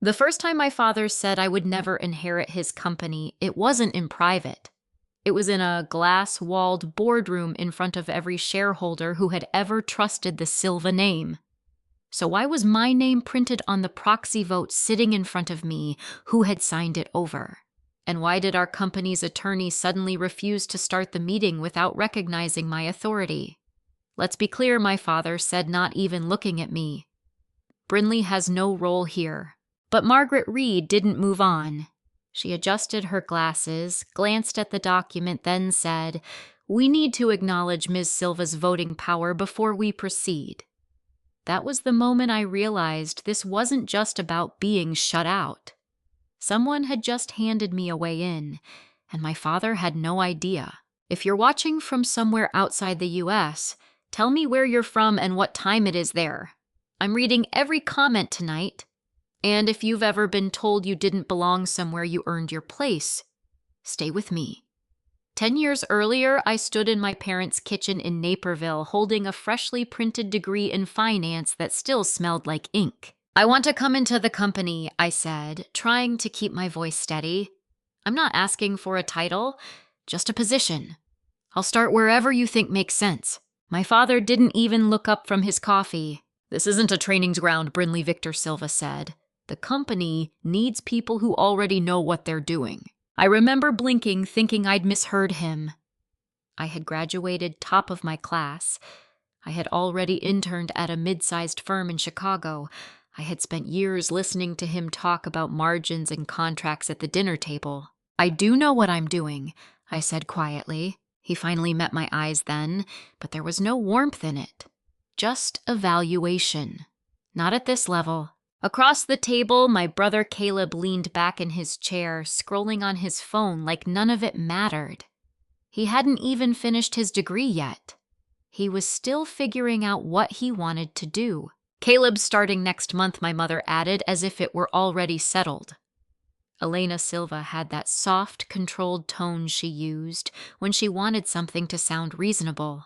The first time my father said I would never inherit his company, it wasn't in private. It was in a glass-walled boardroom in front of every shareholder who had ever trusted the Silva name. So why was my name printed on the proxy vote sitting in front of me who had signed it over? And why did our company's attorney suddenly refuse to start the meeting without recognizing my authority? Let's be clear, my father said, not even looking at me. Brynlee has no role here. But Margaret Reed didn't move on. She adjusted her glasses, glanced at the document, then said, "We need to acknowledge Ms. Silva's voting power before we proceed." That was the moment I realized this wasn't just about being shut out. Someone had just handed me a way in, and my father had no idea. If you're watching from somewhere outside the US, tell me where you're from and what time it is there. I'm reading every comment tonight. And if you've ever been told you didn't belong somewhere, you earned your place. Stay with me. 10 years earlier, I stood in my parents' kitchen in Naperville holding a freshly printed degree in finance that still smelled like ink. "I want to come into the company," I said, trying to keep my voice steady. "I'm not asking for a title, just a position. I'll start wherever you think makes sense." My father didn't even look up from his coffee. "This isn't a training ground," Brynlee Silva said. "The company needs people who already know what they're doing." I remember blinking, thinking I'd misheard him. I had graduated top of my class. I had already interned at a mid-sized firm in Chicago. I had spent years listening to him talk about margins and contracts at the dinner table. "I do know what I'm doing," I said quietly. He finally met my eyes then, but there was no warmth in it. Just evaluation. Not at this level. Across the table, my brother Caleb leaned back in his chair, scrolling on his phone like none of it mattered. He hadn't even finished his degree yet. He was still figuring out what he wanted to do. "Caleb's starting next month," my mother added, as if it were already settled. Elena Silva had that soft, controlled tone she used when she wanted something to sound reasonable.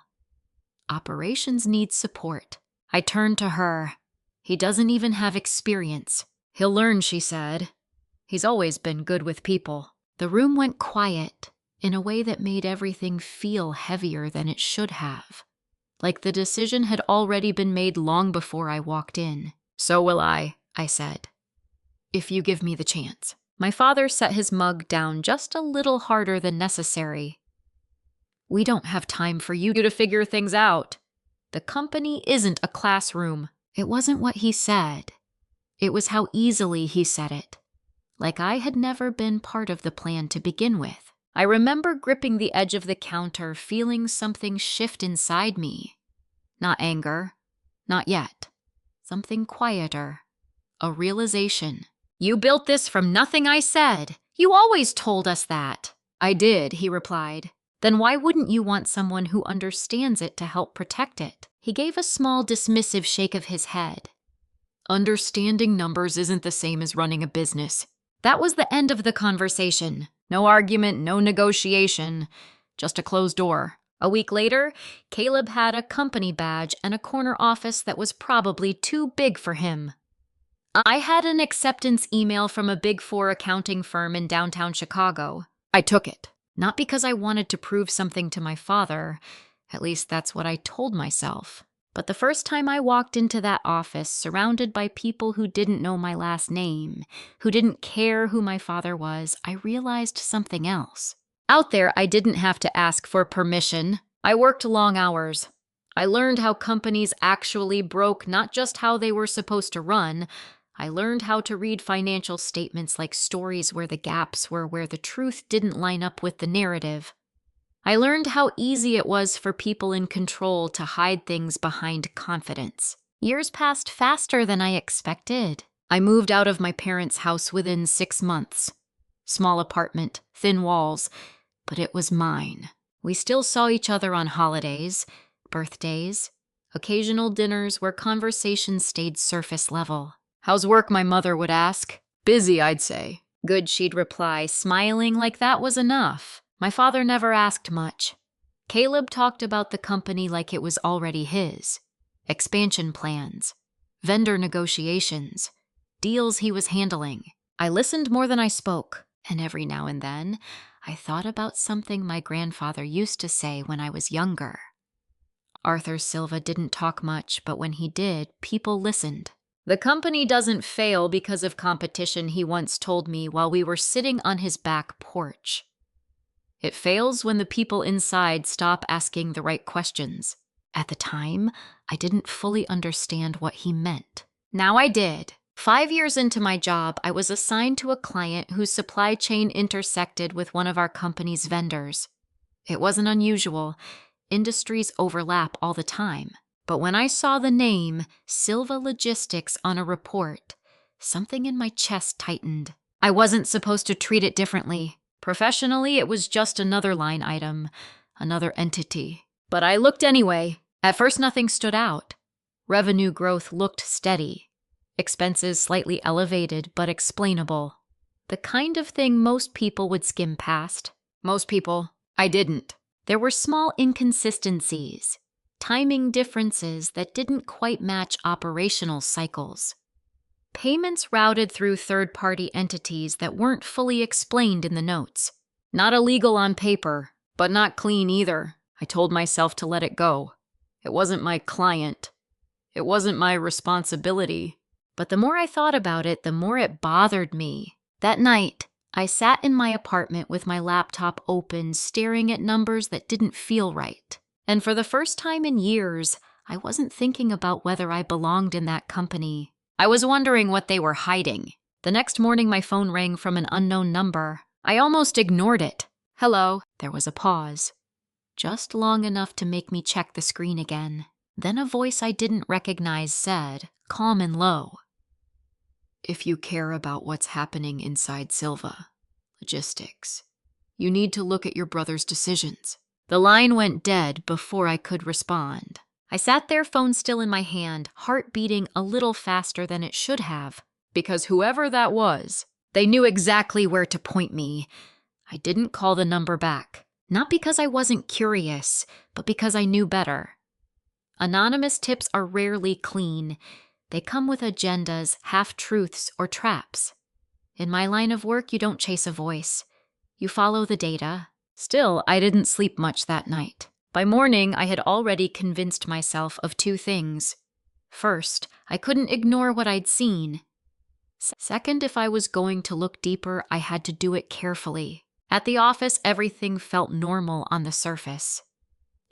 "Operations need support." I turned to her. "He doesn't even have experience." "He'll learn," she said. "He's always been good with people." The room went quiet in a way that made everything feel heavier than it should have. Like the decision had already been made long before I walked in. "So will I said. "If you give me the chance." My father set his mug down just a little harder than necessary. "We don't have time for you to figure things out. The company isn't a classroom." It wasn't what he said. It was how easily he said it. Like I had never been part of the plan to begin with. I remember gripping the edge of the counter, feeling something shift inside me. Not anger. Not yet. Something quieter. A realization. "You built this from nothing," I said. "You always told us that." "I did," he replied. "Then why wouldn't you want someone who understands it to help protect it?" He gave a small dismissive shake of his head. "Understanding numbers isn't the same as running a business." That was the end of the conversation. No argument, no negotiation, just a closed door. A week later, Caleb had a company badge and a corner office that was probably too big for him. I had an acceptance email from a Big Four accounting firm in downtown Chicago. I took it, not because I wanted to prove something to my father. At least that's what I told myself. But the first time I walked into that office, surrounded by people who didn't know my last name, who didn't care who my father was, I realized something else. Out there, I didn't have to ask for permission. I worked long hours. I learned how companies actually broke, not just how they were supposed to run. I learned how to read financial statements like stories where the gaps were where the truth didn't line up with the narrative. I learned how easy it was for people in control to hide things behind confidence. Years passed faster than I expected. I moved out of my parents' house within 6 months. Small apartment, thin walls, but it was mine. We still saw each other on holidays, birthdays, occasional dinners where conversations stayed surface level. "How's work?" my mother would ask. "Busy, I'd say." "Good," she'd reply, smiling like that was enough. My father never asked much. Caleb talked about the company like it was already his. Expansion plans, vendor negotiations, deals he was handling. I listened more than I spoke, and every now and then, I thought about something my grandfather used to say when I was younger. Arthur Silva didn't talk much, but when he did, people listened. The company doesn't fail because of competition, he once told me while we were sitting on his back porch. It fails when the people inside stop asking the right questions. At the time, I didn't fully understand what he meant. Now I did. 5 years into my job, I was assigned to a client whose supply chain intersected with one of our company's vendors. It wasn't unusual. Industries overlap all the time. But when I saw the name Silva Logistics on a report, something in my chest tightened. I wasn't supposed to treat it differently. Professionally, it was just another line item, another entity. But I looked anyway. At first, nothing stood out. Revenue growth looked steady. Expenses slightly elevated, but explainable. The kind of thing most people would skim past. Most people. I didn't. There were small inconsistencies, timing differences that didn't quite match operational cycles. Payments routed through third-party entities that weren't fully explained in the notes. Not illegal on paper, but not clean either. I told myself to let it go. It wasn't my client. It wasn't my responsibility. But the more I thought about it, the more it bothered me. That night, I sat in my apartment with my laptop open, staring at numbers that didn't feel right. And for the first time in years, I wasn't thinking about whether I belonged in that company. I was wondering what they were hiding. The next morning, my phone rang from an unknown number. I almost ignored it. Hello. There was a pause. Just long enough to make me check the screen again. Then a voice I didn't recognize said, calm and low, "If you care about what's happening inside Silva Logistics, you need to look at your brother's decisions." The line went dead before I could respond. I sat there, phone still in my hand, heart beating a little faster than it should have, because whoever that was, they knew exactly where to point me. I didn't call the number back, not because I wasn't curious, but because I knew better. Anonymous tips are rarely clean. They come with agendas, half-truths, or traps. In my line of work, you don't chase a voice. You follow the data. Still, I didn't sleep much that night. By morning, I had already convinced myself of two things. First, I couldn't ignore what I'd seen. Second, if I was going to look deeper, I had to do it carefully. At the office, everything felt normal on the surface.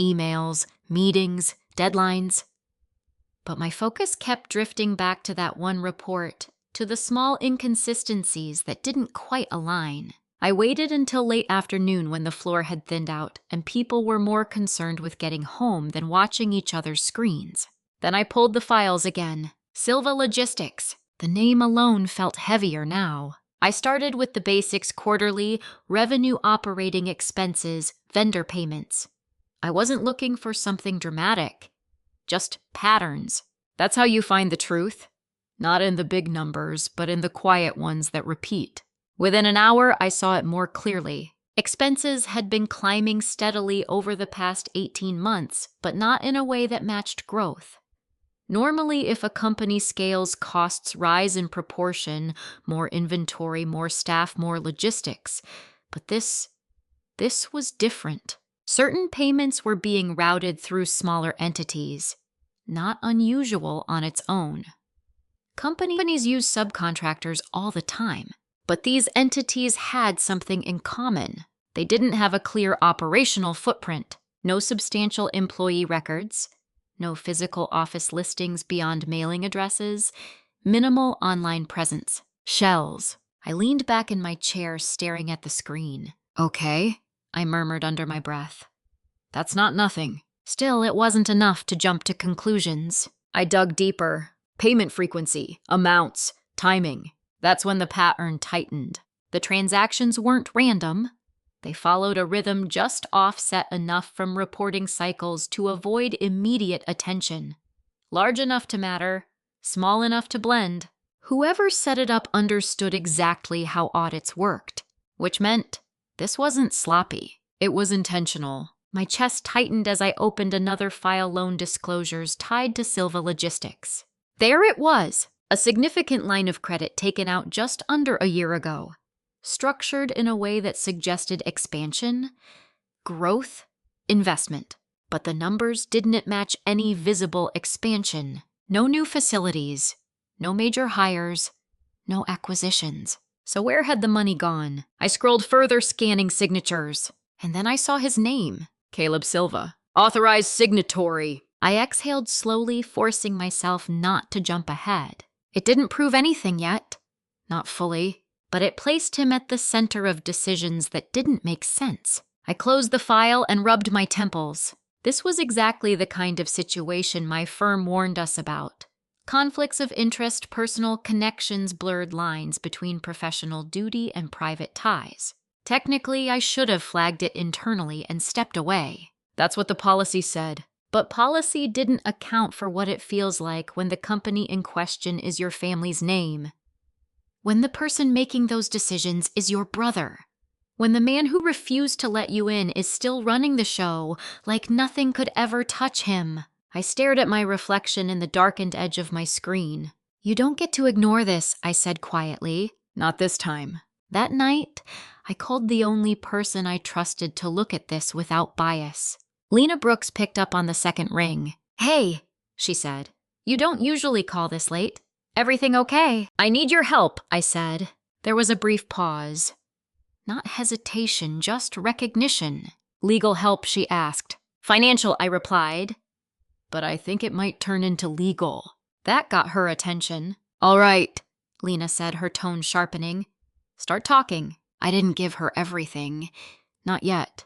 Emails, meetings, deadlines. But my focus kept drifting back to that one report, to the small inconsistencies that didn't quite align. I waited until late afternoon when the floor had thinned out and people were more concerned with getting home than watching each other's screens. Then I pulled the files again. Silva Logistics. The name alone felt heavier now. I started with the basics: quarterly, revenue, operating expenses, vendor payments. I wasn't looking for something dramatic. Just patterns. That's how you find the truth. Not in the big numbers, but in the quiet ones that repeat. Within an hour, I saw it more clearly. Expenses had been climbing steadily over the past 18 months, but not in a way that matched growth. Normally, if a company scales, costs rise in proportion: more inventory, more staff, more logistics. But this was different. Certain payments were being routed through smaller entities. Not unusual on its own. Companies use subcontractors all the time, but these entities had something in common. They didn't have a clear operational footprint, no substantial employee records, no physical office listings beyond mailing addresses, minimal online presence. Shells. I leaned back in my chair, staring at the screen. "Okay," I murmured under my breath. "That's not nothing." Still, it wasn't enough to jump to conclusions. I dug deeper. Payment frequency, amounts, timing. That's when the pattern tightened. The transactions weren't random. They followed a rhythm just offset enough from reporting cycles to avoid immediate attention. Large enough to matter, small enough to blend. Whoever set it up understood exactly how audits worked, which meant this wasn't sloppy. It was intentional. My chest tightened as I opened another file: loan disclosures tied to Silva Logistics. There it was, A significant line of credit taken out just under a year ago. Structured in a way that suggested expansion, growth, investment. But the numbers didn't match any visible expansion. No new facilities, no major hires, no acquisitions. So where had the money gone? I scrolled further, scanning signatures. And then I saw his name. Caleb Silva. Authorized signatory. I exhaled slowly, forcing myself not to jump ahead. It didn't prove anything yet. Not fully. But it placed him at the center of decisions that didn't make sense. I closed the file and rubbed my temples. This was exactly the kind of situation my firm warned us about. Conflicts of interest, personal connections, blurred lines between professional duty and private ties. Technically, I should have flagged it internally and stepped away. That's what the policy said. But policy didn't account for what it feels like when the company in question is your family's name. When the person making those decisions is your brother. When the man who refused to let you in is still running the show like nothing could ever touch him. I stared at my reflection in the darkened edge of my screen. You don't get to ignore this, I said quietly. Not this time. That night, I called the only person I trusted to look at this without bias. Lena Brooks picked up on the second ring. Hey, she said. You don't usually call this late. Everything okay? I need your help, I said. There was a brief pause. Not hesitation, just recognition. Legal help, she asked. Financial, I replied. But I think it might turn into legal. That got her attention. All right, Lena said, her tone sharpening. Start talking. I didn't give her everything. Not yet.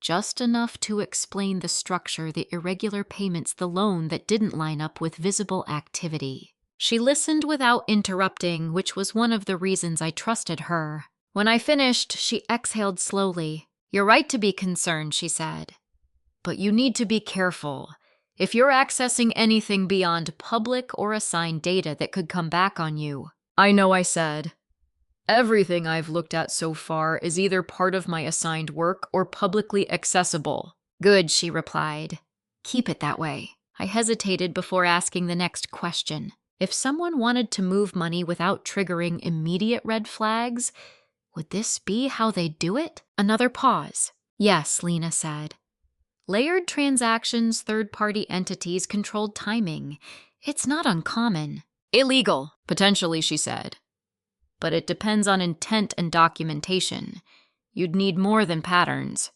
Just enough to explain the structure, the irregular payments, the loan that didn't line up with visible activity. She listened without interrupting, which was one of the reasons I trusted her. When I finished, she exhaled slowly. You're right to be concerned, she said. But you need to be careful. If you're accessing anything beyond public or assigned data that could come back on you. I know, I said. Everything I've looked at so far is either part of my assigned work or publicly accessible. Good, she replied. Keep it that way. I hesitated before asking the next question. If someone wanted to move money without triggering immediate red flags, would this be how they do it? Another pause. Yes, Lena said. Layered transactions, third-party entities, controlled timing. It's not uncommon. Illegal, potentially, she said. But it depends on intent and documentation. You'd need more than patterns.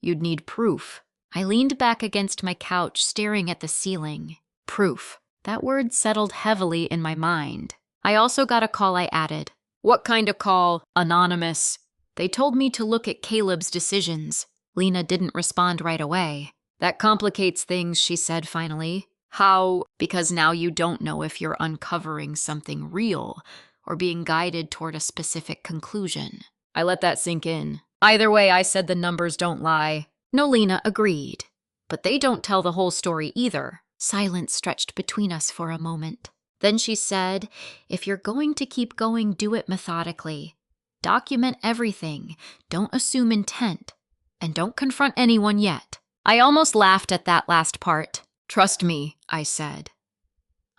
You'd need proof. I leaned back against my couch, staring at the ceiling. Proof. That word settled heavily in my mind. I also got a call, I added. What kind of call? Anonymous. They told me to look at Caleb's decisions. Lena didn't respond right away. That complicates things, she said finally. How? Because now you don't know if you're uncovering something real or being guided toward a specific conclusion. I let that sink in. Either way, I said the numbers don't lie. No, Lena agreed. But they don't tell the whole story either. Silence stretched between us for a moment. Then she said, if you're going to keep going, do it methodically. Document everything. Don't assume intent. And don't confront anyone yet. I almost laughed at that last part. Trust me, I said.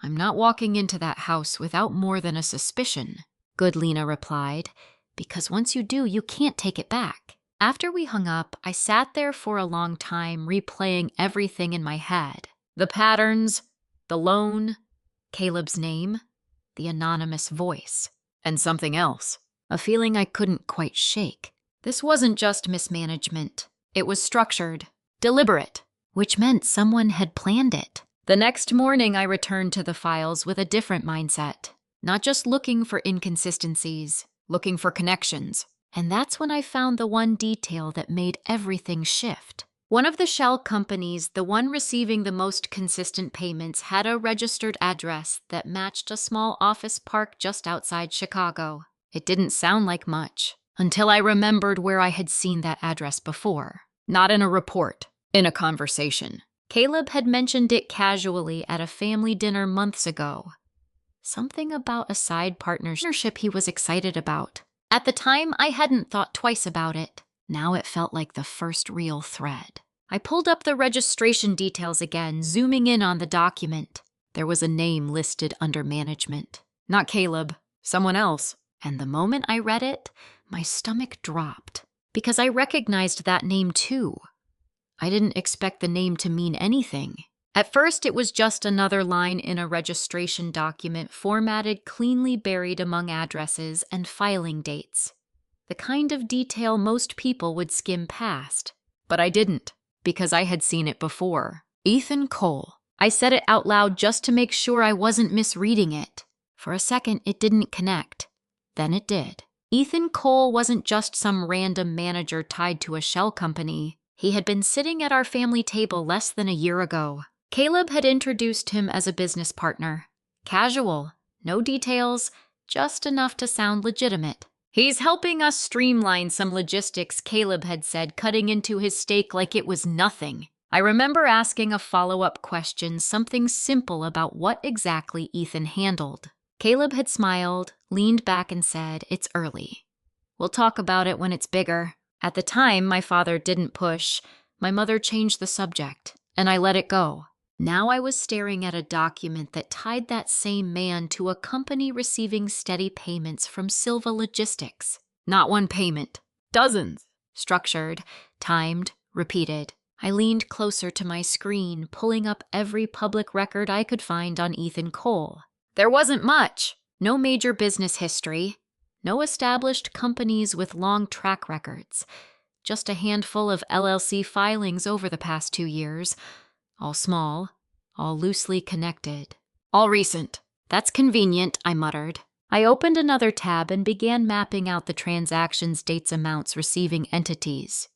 I'm not walking into that house without more than a suspicion. Good, Lena replied. Because once you do, you can't take it back. After we hung up, I sat there for a long time, replaying everything in my head. The patterns, the loan, Caleb's name, the anonymous voice, and something else. A feeling I couldn't quite shake. This wasn't just mismanagement. It was structured, deliberate, which meant someone had planned it. The next morning, I returned to the files with a different mindset. Not just looking for inconsistencies, looking for connections. And that's when I found the one detail that made everything shift. One of the shell companies, the one receiving the most consistent payments, had a registered address that matched a small office park just outside Chicago. It didn't sound like much, until I remembered where I had seen that address before. Not in a report, in a conversation. Caleb had mentioned it casually at a family dinner months ago. Something about a side partnership he was excited about. At the time, I hadn't thought twice about it. Now it felt like the first real thread. I pulled up the registration details again, zooming in on the document. There was a name listed under management. Not Caleb. Someone else. And the moment I read it, my stomach dropped, because I recognized that name too. I didn't expect the name to mean anything. At first, it was just another line in a registration document formatted cleanly buried among addresses and filing dates. The kind of detail most people would skim past. But I didn't, because I had seen it before. Ethan Cole. I said it out loud just to make sure I wasn't misreading it. For a second, it didn't connect. Then it did. Ethan Cole wasn't just some random manager tied to a shell company. He had been sitting at our family table less than a year ago. Caleb had introduced him as a business partner. Casual, no details, just enough to sound legitimate. He's helping us streamline some logistics, Caleb had said, cutting into his steak like it was nothing. I remember asking a follow-up question, something simple about what exactly Ethan handled. Caleb had smiled, leaned back and said, "It's early. We'll talk about it when it's bigger." At the time, my father didn't push. My mother changed the subject, and I let it go. Now I was staring at a document that tied that same man to a company receiving steady payments from Silva Logistics. Not one payment. Dozens. Structured, timed, repeated. I leaned closer to my screen, pulling up every public record I could find on Ethan Cole. There wasn't much. No major business history. No established companies with long track records. Just a handful of LLC filings over the past 2 years. All small, all loosely connected. All recent. That's convenient, I muttered. I opened another tab and began mapping out the transactions, dates, amounts, receiving entities.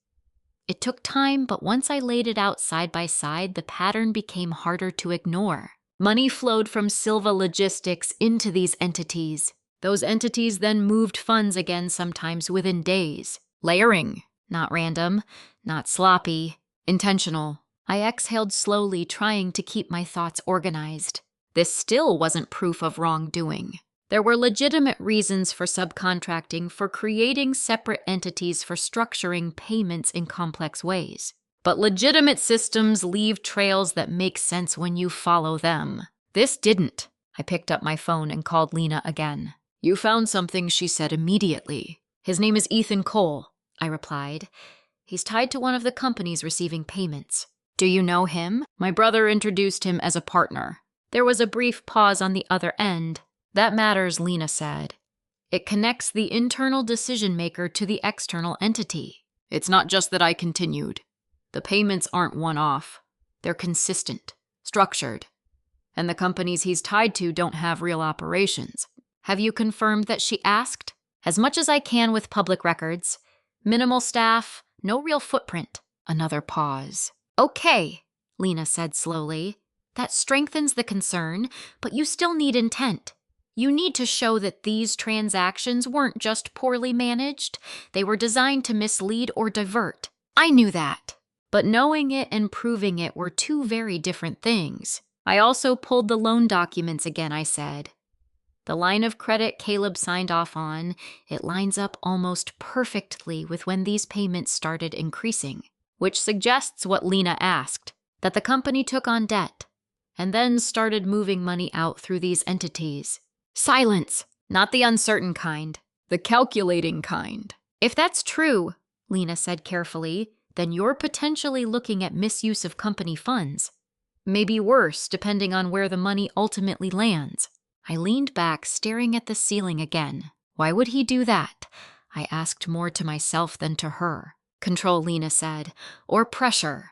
It took time, but once I laid it out side by side, the pattern became harder to ignore. Money flowed from Silva Logistics into these entities. Those entities then moved funds again, sometimes within days. Layering. Not random, not sloppy, intentional. I exhaled slowly, trying to keep my thoughts organized. This still wasn't proof of wrongdoing. There were legitimate reasons for subcontracting, for creating separate entities, for structuring payments in complex ways. But legitimate systems leave trails that make sense when you follow them. This didn't. I picked up my phone and called Lena again. "You found something," she said immediately. "His name is Ethan Cole," I replied. "He's tied to one of the companies receiving payments." "Do you know him?" "My brother introduced him as a partner." There was a brief pause on the other end. "That matters," Lena said. "It connects the internal decision-maker to the external entity." "It's not just that," I continued. "The payments aren't one-off. They're consistent, structured. And the companies he's tied to don't have real operations." "Have you confirmed that?" she asked. "As much as I can with public records. Minimal staff, no real footprint." Another pause. "Okay," Lena said slowly. "That strengthens the concern, but you still need intent. You need to show that these transactions weren't just poorly managed. They were designed to mislead or divert." I knew that. But knowing it and proving it were two very different things. "I also pulled the loan documents again," I said. "The line of credit Caleb signed off on, it lines up almost perfectly with when these payments started increasing, which suggests what Lena asked, that the company took on debt and then started moving money out through these entities." Silence. "Not the uncertain kind, the calculating kind." "If that's true," Lena said carefully, "then you're potentially looking at misuse of company funds. Maybe worse, depending on where the money ultimately lands." I leaned back, staring at the ceiling again. Why would he do that? I asked more to myself than to her. "Control," Lena said. "Or pressure.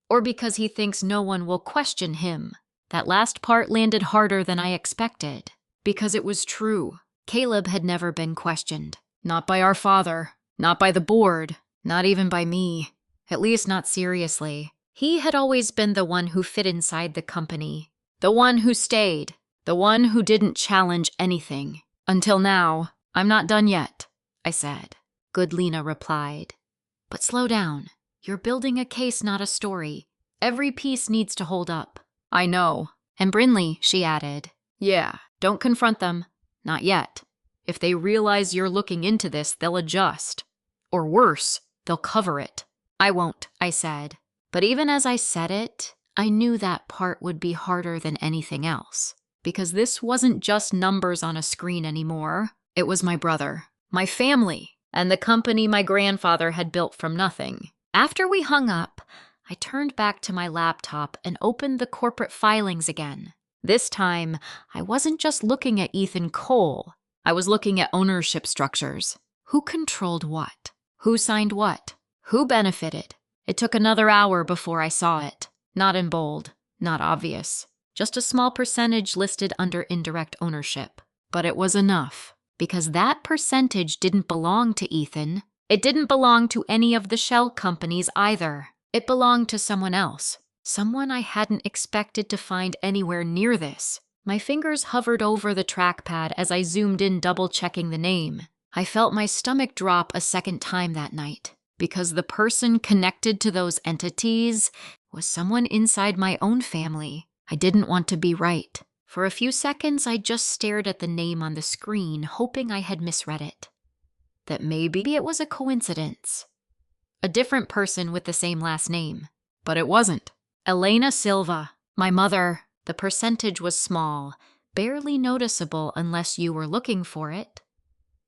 Or because he thinks no one will question him." That last part landed harder than I expected. Because it was true. Caleb had never been questioned. Not by our father. Not by the board. Not even by me. At least not seriously. He had always been the one who fit inside the company. The one who stayed. The one who didn't challenge anything. Until now. "I'm not done yet," I said. "Good," Lena replied. "But slow down. You're building a case, not a story. Every piece needs to hold up." "I know." "And Brynlee," she added. "Yeah, don't confront them. Not yet. If they realize you're looking into this, they'll adjust. Or worse, they'll cover it." "I won't," I said. But even as I said it, I knew that part would be harder than anything else. because this wasn't just numbers on a screen anymore. It was my brother, my family, and the company my grandfather had built from nothing. After we hung up, I turned back to my laptop and opened the corporate filings again. This time, I wasn't just looking at Ethan Cole. I was looking at ownership structures. Who controlled what? Who signed what? Who benefited? It took another hour before I saw it. Not in bold, not obvious. Just a small percentage listed under indirect ownership. But it was enough, because that percentage didn't belong to Ethan. It didn't belong to any of the shell companies either. It belonged to someone else. Someone I hadn't expected to find anywhere near this. My fingers hovered over the trackpad as I zoomed in, double-checking the name. I felt my stomach drop a second time that night, because the person connected to those entities was someone inside my own family. I didn't want to be right. For a few seconds, I just stared at the name on the screen, hoping I had misread it. That maybe it was a coincidence. A different person with the same last name. But it wasn't. Elena Silva, my mother. The percentage was small, barely noticeable unless you were looking for it.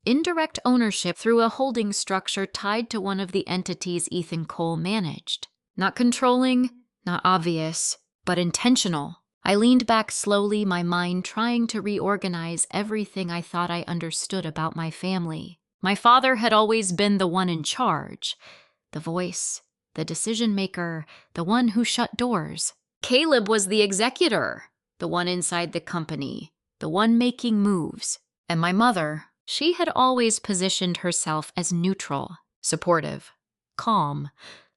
Indirect ownership through a holding structure tied to one of the entities Ethan Cole managed. Not controlling, not obvious, but intentional. I leaned back slowly, my mind trying to reorganize everything I thought I understood about my family. My father had always been the one in charge, the voice, the decision maker, the one who shut doors. Caleb was the executor, the one inside the company, the one making moves. And my mother, she had always positioned herself as neutral, supportive, calm,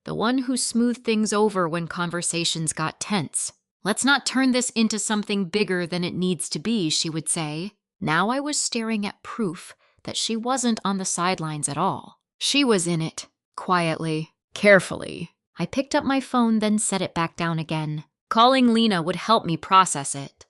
the one who smoothed things over when conversations got tense. Let's not turn this into something bigger than it needs to be, she would say. Now I was staring at proof that she wasn't on the sidelines at all. She was in it, quietly, carefully. I picked up my phone, then set it back down again. Calling Lena would help me process it.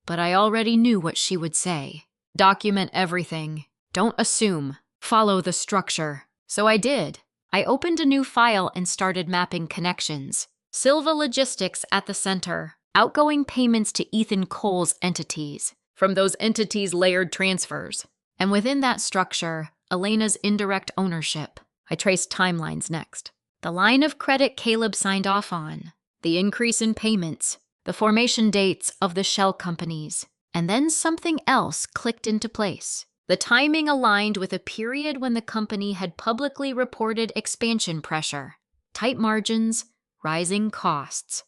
But I already knew what she would say. Document everything. Don't assume. Follow the structure. So I did. I opened a new file and started mapping connections. Silva Logistics at the center. Outgoing payments to Ethan Cole's entities. From those entities, layered transfers. And within that structure, Elena's indirect ownership. I traced timelines next. The line of credit Caleb signed off on. The increase in payments. The formation dates of the shell companies. And then something else clicked into place. The timing aligned with a period when the company had publicly reported expansion pressure. Tight margins, rising costs.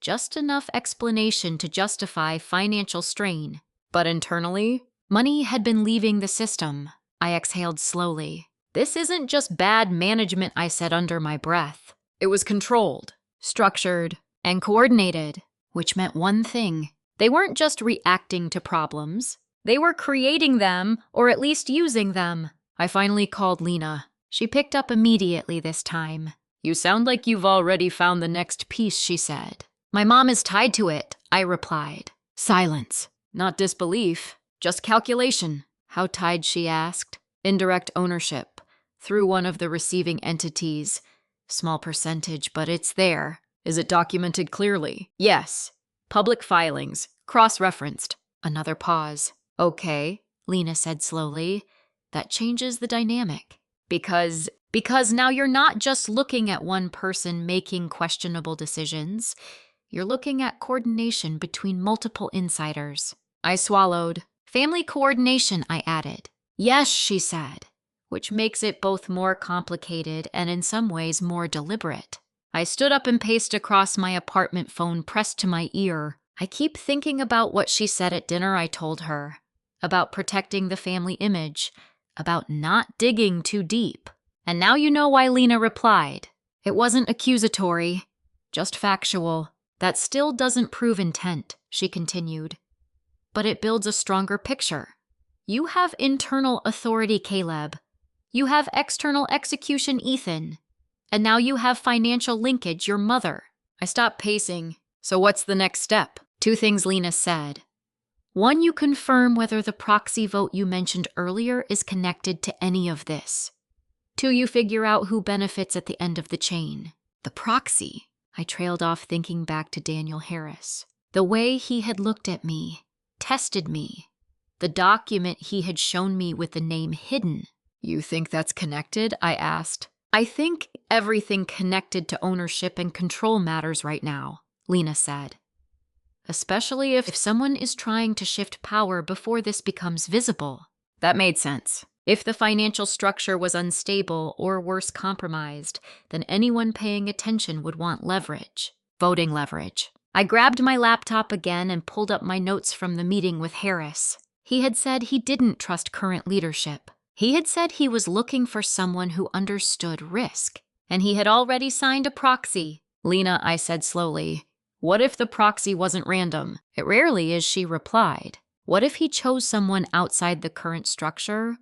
Just enough explanation to justify financial strain. But internally, money had been leaving the system. I exhaled slowly. This isn't just bad management, I said under my breath. It was controlled, structured, and coordinated, which meant one thing. They weren't just reacting to problems. They were creating them, or at least using them. I finally called Lena. She picked up immediately this time. You sound like you've already found the next piece, she said. My mom is tied to it, I replied. Silence. Not disbelief, just calculation. How tied, she asked. Indirect ownership. Through one of the receiving entities. Small percentage, but it's there. Is it documented clearly? Yes. Public filings. Cross-referenced. Another pause. Okay, Lena said slowly. That changes the dynamic. Because now you're not just looking at one person making questionable decisions. You're looking at coordination between multiple insiders. I swallowed. Family coordination, I added. Yes, she said, which makes it both more complicated and in some ways more deliberate. I stood up and paced across my apartment, phone pressed to my ear. I keep thinking about what she said at dinner, I told her. About protecting the family image. About not digging too deep. And now you know why Lena replied. It wasn't accusatory, just factual. That still doesn't prove intent, she continued. But it builds a stronger picture. You have internal authority, Caleb. You have external execution, Ethan. And now you have financial linkage, your mother. I stopped pacing. So what's the next step? 2 things Lena said. 1, you confirm whether the proxy vote you mentioned earlier is connected to any of this. 2, you figure out who benefits at the end of the chain. The proxy. I trailed off, thinking back to Daniel Harris. The way he had looked at me. tested me. The document he had shown me with the name hidden. "You think that's connected?" I asked. "I think everything connected to ownership and control matters right now," Lena said. "Especially if someone is trying to shift power before this becomes visible." That made sense. If the financial structure was unstable or worse compromised, then anyone paying attention would want leverage. Voting leverage. I grabbed my laptop again and pulled up my notes from the meeting with Harris. He had said he didn't trust current leadership. He had said he was looking for someone who understood risk. And he had already signed a proxy. "Lena," I said slowly, "what if the proxy wasn't random?" "It rarely is," she replied. "What if he chose someone outside the current structure?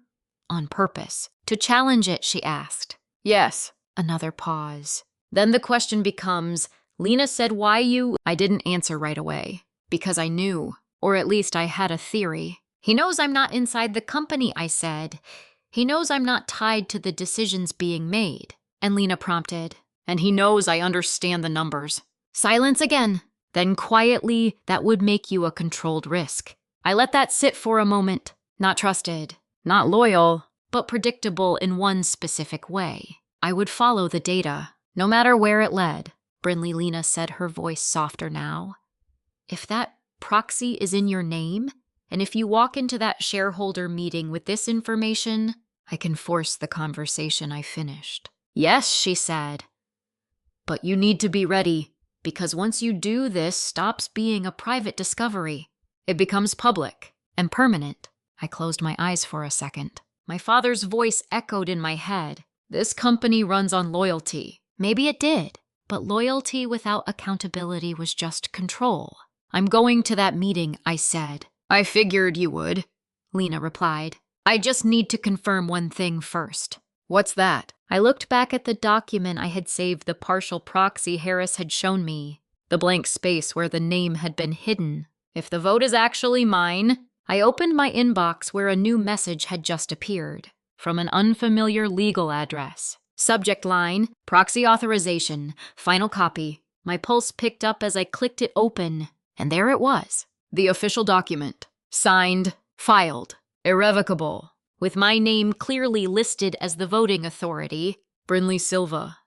On purpose. To challenge it," she asked. "Yes." Another pause. "Then the question becomes, Lena said why you—" I didn't answer right away. Because I knew. Or at least I had a theory. "He knows I'm not inside the company," I said. "He knows I'm not tied to the decisions being made." And Lena prompted, "And he knows I understand the numbers." Silence again. Then quietly, "That would make you a controlled risk." I let that sit for a moment. Not trusted, not loyal, but predictable in one specific way. I would follow the data, no matter where it led. Brynlee, Lena said, her voice softer now. "If that proxy is in your name, and if you walk into that shareholder meeting with this information," I can force the conversation, I finished. "Yes," she said. "But you need to be ready, because once you do, this stops being a private discovery. It becomes public and permanent." I closed my eyes for a second. My father's voice echoed in my head. "This company runs on loyalty." Maybe it did, but loyalty without accountability was just control. "I'm going to that meeting," I said. "I figured you would," Lena replied. "I just need to confirm one thing first." "What's that?" I looked back at the document I had saved the partial proxy Harris had shown me, the blank space where the name had been hidden. "If the vote is actually mine," I opened my inbox where a new message had just appeared, from an unfamiliar legal address. Subject line, "Proxy authorization, final copy." My pulse picked up as I clicked it open, and there it was. The official document. Signed, filed, irrevocable, with my name clearly listed as the voting authority, Brynlee Silva.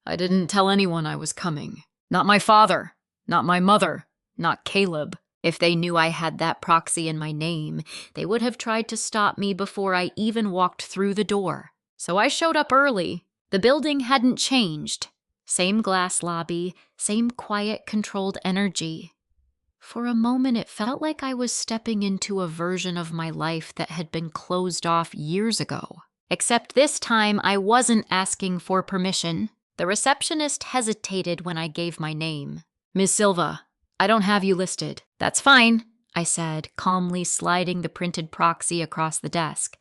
I didn't tell anyone I was coming. Not my father, not my mother, not Caleb. If they knew I had that proxy in my name, they would have tried to stop me before I even walked through the door. So I showed up early. The building hadn't changed. Same glass lobby, same quiet, controlled energy. For a moment, it felt like I was stepping into a version of my life that had been closed off years ago. Except this time, I wasn't asking for permission. The receptionist hesitated when I gave my name. "Ms. Silva, I don't have you listed." "That's fine," I said, calmly sliding the printed proxy across the desk.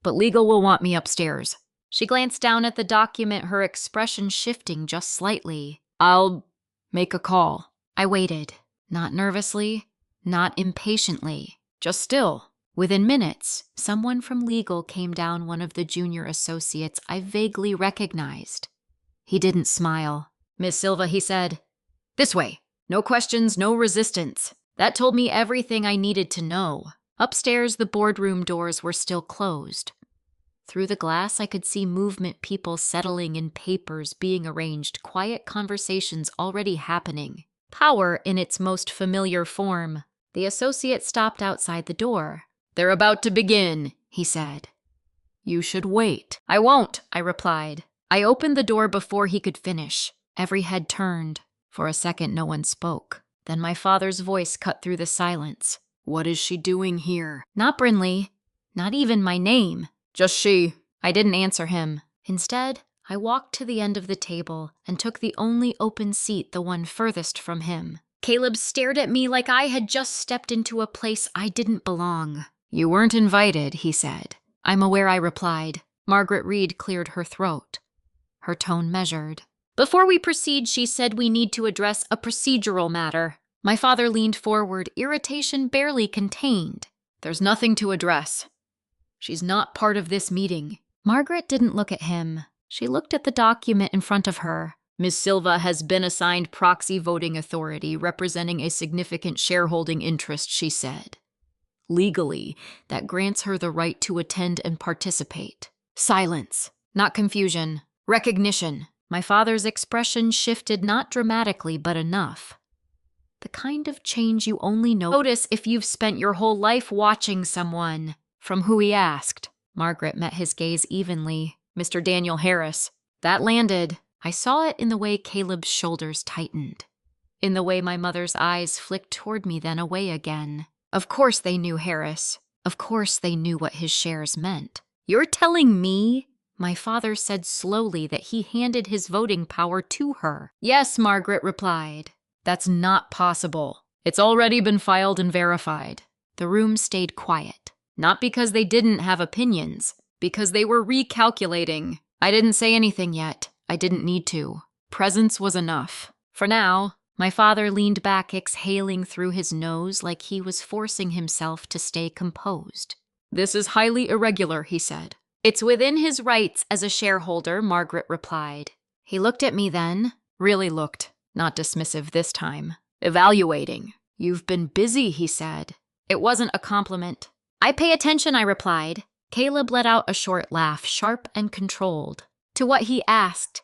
"But legal will want me upstairs." She glanced down at the document, her expression shifting just slightly. "I'll make a call." I waited. Not nervously, not impatiently, just still. Within minutes, someone from legal came down, one of the junior associates I vaguely recognized. He didn't smile. "Miss Silva," he said. "This way. No questions, no resistance." That told me everything I needed to know. Upstairs, the boardroom doors were still closed. Through the glass, I could see movement, people settling in papers being arranged, quiet conversations already happening. Power in its most familiar form. The associate stopped outside the door. "They're about to begin," he said. "You should wait." "I won't," I replied. I opened the door before he could finish. Every head turned. For a second, no one spoke. Then my father's voice cut through the silence. "What is she doing here?" Not Brynlee. Not even my name. "Just she." I didn't answer him. Instead, I walked to the end of the table and took the only open seat, the one furthest from him. Caleb stared at me like I had just stepped into a place I didn't belong. "You weren't invited," he said. "I'm aware," I replied. Margaret Reed cleared her throat. Her tone measured. "Before we proceed," she said, "we need to address a procedural matter." My father leaned forward, irritation barely contained. "There's nothing to address. She's not part of this meeting." Margaret didn't look at him. She looked at the document in front of her. Ms. Silva has been assigned proxy voting authority representing a significant shareholding interest, she said. Legally, that grants her the right to attend and participate. Silence. Not confusion. Recognition. My father's expression shifted not dramatically, but enough. The kind of change you only notice if you've spent your whole life watching someone. From who, he asked. Margaret met his gaze evenly. Mr. Daniel Harris. That landed. I saw it in the way Caleb's shoulders tightened. In the way my mother's eyes flicked toward me, then away again. Of course they knew Harris. Of course they knew what his shares meant. You're telling me? My father said slowly that he handed his voting power to her. Yes, Margaret replied. That's not possible. It's already been filed and verified. The room stayed quiet. Not because they didn't have opinions, because they were recalculating. I didn't say anything yet. I didn't need to. Presence was enough. For now, my father leaned back, exhaling through his nose like he was forcing himself to stay composed. This is highly irregular, he said. It's within his rights as a shareholder, Margaret replied. He looked at me then, really looked, not dismissive this time. Evaluating. You've been busy, he said. It wasn't a compliment. I pay attention, I replied. Caleb let out a short laugh, sharp and controlled. To what he asked.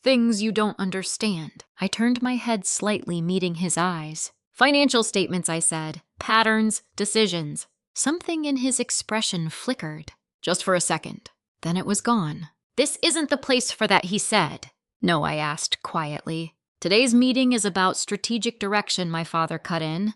Things you don't understand. I turned my head slightly, meeting his eyes. Financial statements, I said. Patterns, decisions. Something in his expression flickered. Just for a second. Then it was gone. This isn't the place for that, he said. No, I asked quietly. Today's meeting is about strategic direction, my father cut in.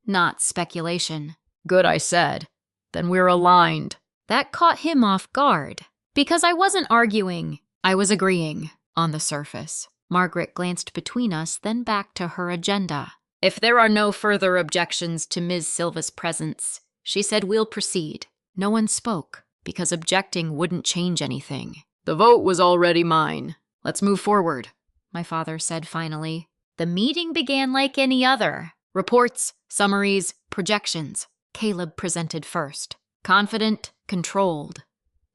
Not speculation. Good, I said. Then we're aligned. That caught him off guard. Because I wasn't arguing. I was agreeing. On the surface. Margaret glanced between us, then back to her agenda. If there are no further objections to Ms. Silva's presence, she said, we'll proceed. No one spoke, because objecting wouldn't change anything. The vote was already mine. Let's move forward, my father said finally. The meeting began like any other. Reports, summaries, projections. Caleb presented first. Confident, controlled.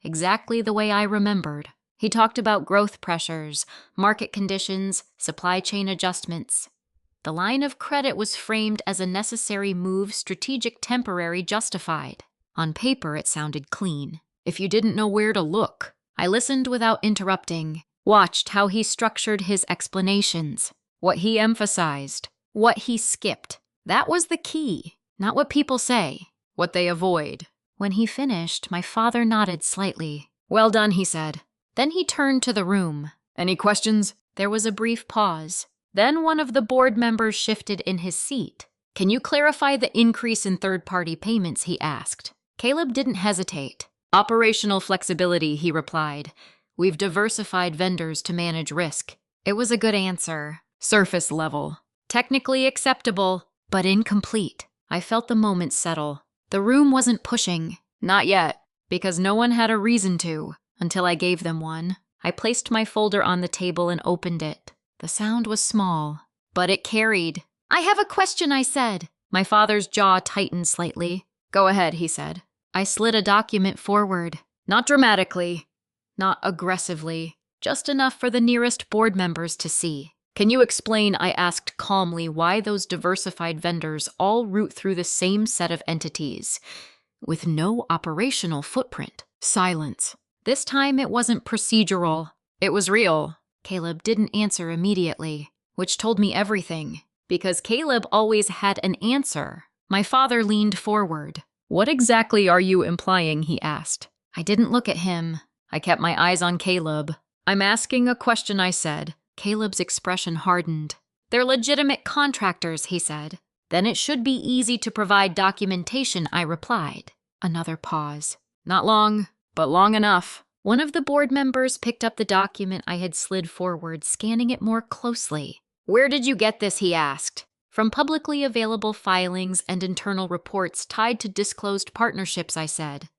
Exactly the way I remembered. He talked about growth pressures, market conditions, supply chain adjustments. The line of credit was framed as a necessary move, strategic, temporary, justified. On paper, it sounded clean. If you didn't know where to look. I listened without interrupting, watched how he structured his explanations, what he emphasized, what he skipped. That was the key, not what people say, what they avoid. When he finished, my father nodded slightly. Well done, he said. Then he turned to the room. Any questions? There was a brief pause. Then one of the board members shifted in his seat. Can you clarify the increase in third-party payments, he asked. Caleb didn't hesitate. Operational flexibility, he replied. We've diversified vendors to manage risk. It was a good answer. Surface level. Technically acceptable, but incomplete. I felt the moment settle. The room wasn't pushing. Not yet, because no one had a reason to. Until I gave them one. I placed my folder on the table and opened it. The sound was small, but it carried. I have a question, I said. My father's jaw tightened slightly. Go ahead, he said. I slid a document forward. Not dramatically, not aggressively, just enough for the nearest board members to see. Can you explain, I asked calmly, why those diversified vendors all route through the same set of entities, with no operational footprint? Silence. This time it wasn't procedural. It was real. Caleb didn't answer immediately, which told me everything, because Caleb always had an answer. My father leaned forward. What exactly are you implying, he asked. I didn't look at him. I kept my eyes on Caleb. I'm asking a question, I said. Caleb's expression hardened. They're legitimate contractors, he said. Then it should be easy to provide documentation, I replied. Another pause. Not long, but long enough. One of the board members picked up the document I had slid forward, scanning it more closely. Where did you get this, he asked. From publicly available filings and internal reports tied to disclosed partnerships, I said.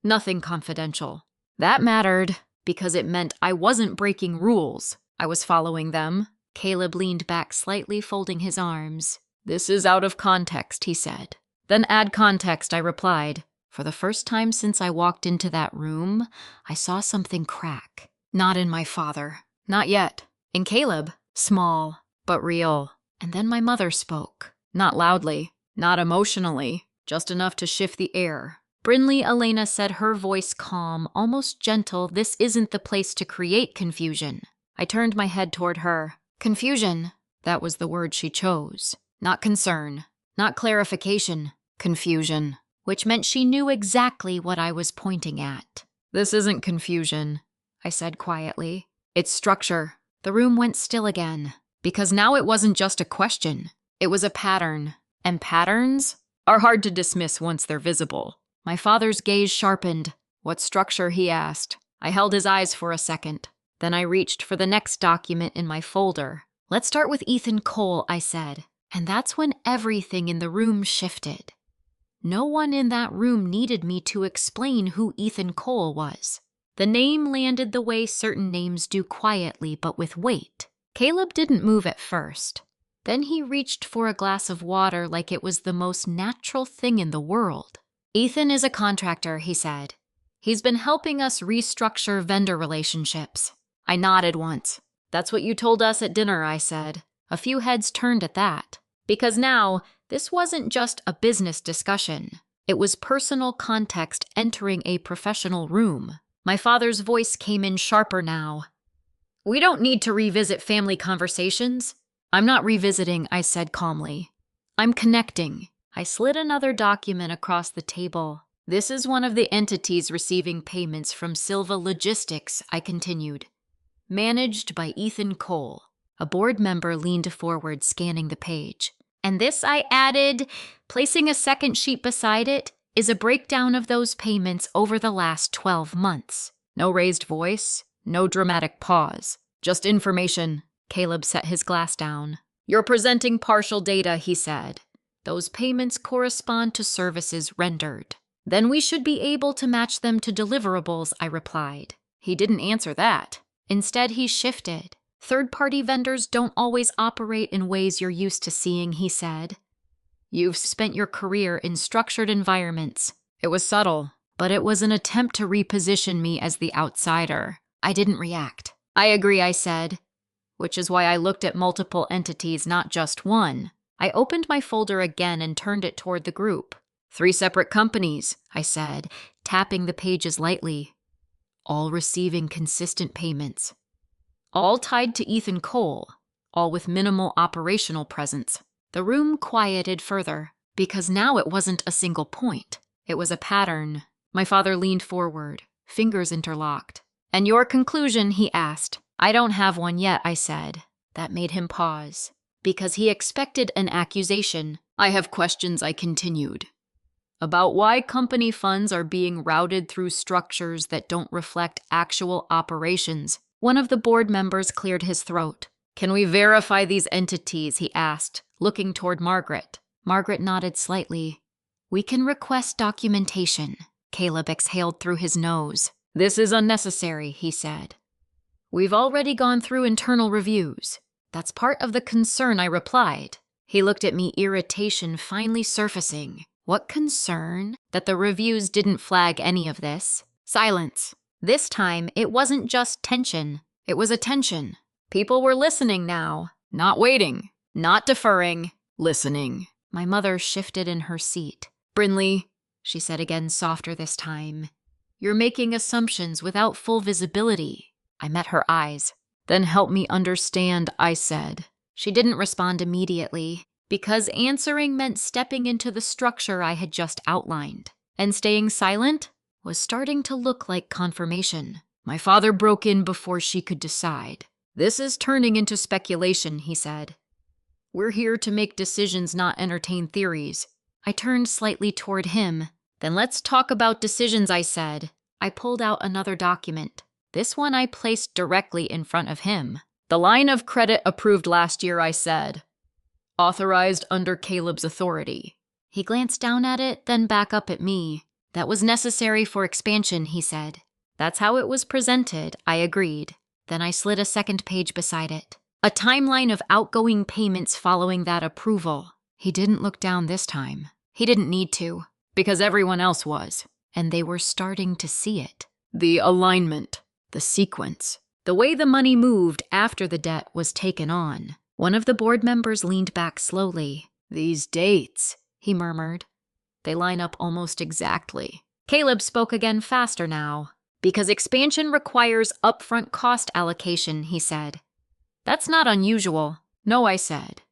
Nothing confidential. That mattered, because it meant I wasn't breaking rules. I was following them. Caleb leaned back slightly, folding his arms. This is out of context, he said. Then add context, I replied. For the first time since I walked into that room, I saw something crack. Not in my father. Not yet. And Caleb, small, but real. And then my mother spoke. Not loudly, not emotionally, just enough to shift the air. Brynlee Elena said, her voice calm, almost gentle, "This isn't the place to create confusion." I turned my head toward her. Confusion, that was the word she chose. Not concern, not clarification, confusion, which meant she knew exactly what I was pointing at. "This isn't confusion," I said quietly. "It's structure." The room went still again, because now it wasn't just a question. It was a pattern, and patterns are hard to dismiss once they're visible. My father's gaze sharpened. "What structure?" he asked. I held his eyes for a second. Then I reached for the next document in my folder. "Let's start with Ethan Cole," I said. And that's when everything in the room shifted. No one in that room needed me to explain who Ethan Cole was. The name landed the way certain names do, quietly but with weight. Caleb didn't move at first. Then he reached for a glass of water like it was the most natural thing in the world. "Ethan is a contractor," he said. "He's been helping us restructure vendor relationships." I nodded once. "That's what you told us at dinner," I said. A few heads turned at that. Because now, this wasn't just a business discussion. It was personal context entering a professional room. My father's voice came in sharper now. "We don't need to revisit family conversations." "I'm not revisiting," I said calmly. "I'm connecting." I slid another document across the table. "This is one of the entities receiving payments from Silva Logistics," I continued. "Managed by Ethan Cole." A board member leaned forward, scanning the page. "And this," I added, placing a second sheet beside it, "is a breakdown of those payments over the last 12 months. No raised voice, no dramatic pause. Just information. Caleb set his glass down. "You're presenting partial data," he said. "Those payments correspond to services rendered." "Then we should be able to match them to deliverables," I replied. He didn't answer that. Instead, he shifted. "Third-party vendors don't always operate in ways you're used to seeing," he said. "You've spent your career in structured environments." It was subtle, but it was an attempt to reposition me as the outsider. I didn't react. "I agree," I said, which is why I looked at multiple entities, not just one. I opened my folder again and turned it toward the group. 3 separate companies," I said, tapping the pages lightly. "All receiving consistent payments. All tied to Ethan Cole, all with minimal operational presence." The room quieted further, because now it wasn't a single point. It was a pattern. My father leaned forward, fingers interlocked. "And your conclusion?" he asked. "I don't have one yet," I said. That made him pause, because he expected an accusation. "I have questions," I continued, "about why company funds are being routed through structures that don't reflect actual operations." One of the board members cleared his throat. "Can we verify these entities?" he asked, looking toward Margaret. Margaret nodded slightly. "We can request documentation." Caleb exhaled through his nose. "This is unnecessary," he said. "We've already gone through internal reviews." "That's part of the concern," I replied. He looked at me, irritation finally surfacing. What concern? That the reviews didn't flag any of this? Silence. This time, it wasn't just tension. It was attention. People were listening now. Not waiting. Not deferring. Listening. My mother shifted in her seat. "Brynlee," she said again, softer this time, "you're making assumptions without full visibility." I met her eyes. "Then help me understand," I said. She didn't respond immediately, because answering meant stepping into the structure I had just outlined. And staying silent was starting to look like confirmation. My father broke in before she could decide. "This is turning into speculation," he said. "We're here to make decisions, not entertain theories." I turned slightly toward him. "Then let's talk about decisions," I said. I pulled out another document. This one I placed directly in front of him. "The line of credit approved last year," I said. "Authorized under Caleb's authority." He glanced down at it, then back up at me. "That was necessary for expansion," he said. "That's how it was presented," I agreed. Then I slid a second page beside it. A timeline of outgoing payments following that approval. He didn't look down this time. He didn't need to, because everyone else was, and they were starting to see it. "The alignment, the sequence. The way the money moved after the debt was taken on. One of the board members leaned back slowly. "These dates," he murmured. "They line up almost exactly." Caleb spoke again faster now. "Because expansion requires upfront cost allocation," he said. "That's not unusual." "No," I said.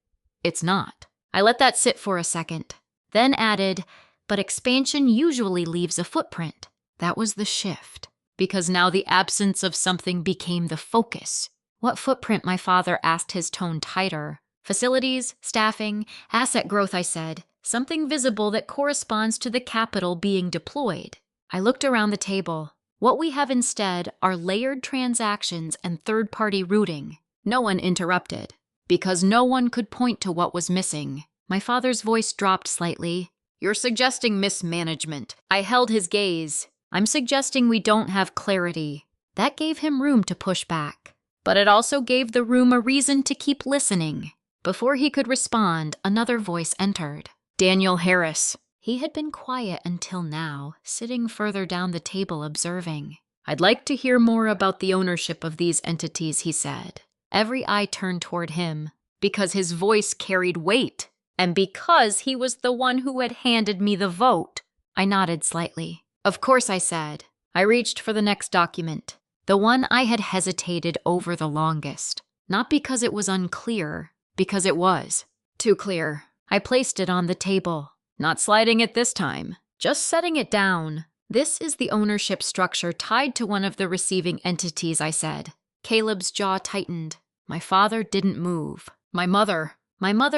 "It's not." I let that sit for a second, then added, "But expansion usually leaves a footprint." That was the shift, because now the absence of something became the focus. "What footprint?" my father asked, his tone tighter. "Facilities, staffing, asset growth," I said. "Something visible that corresponds to the capital being deployed." I looked around the table. What we have instead are layered transactions and third-party routing. No one interrupted, because no one could point to what was missing. My father's voice dropped slightly. "You're suggesting mismanagement." I held his gaze. "I'm suggesting we don't have clarity." That gave him room to push back, but it also gave the room a reason to keep listening. Before he could respond, another voice entered. Daniel Harris. He had been quiet until now, sitting further down the table observing. "I'd like to hear more about the ownership of these entities," he said. Every eye turned toward him, because his voice carried weight, and because he was the one who had handed me the vote. I nodded slightly. "Of course," I said. I reached for the next document, the one I had hesitated over the longest. Not because it was unclear, because it was. Too clear. I placed it on the table. Not sliding it this time, just setting it down. "This is the ownership structure tied to one of the receiving entities," I said. Caleb's jaw tightened. My father didn't move. My mother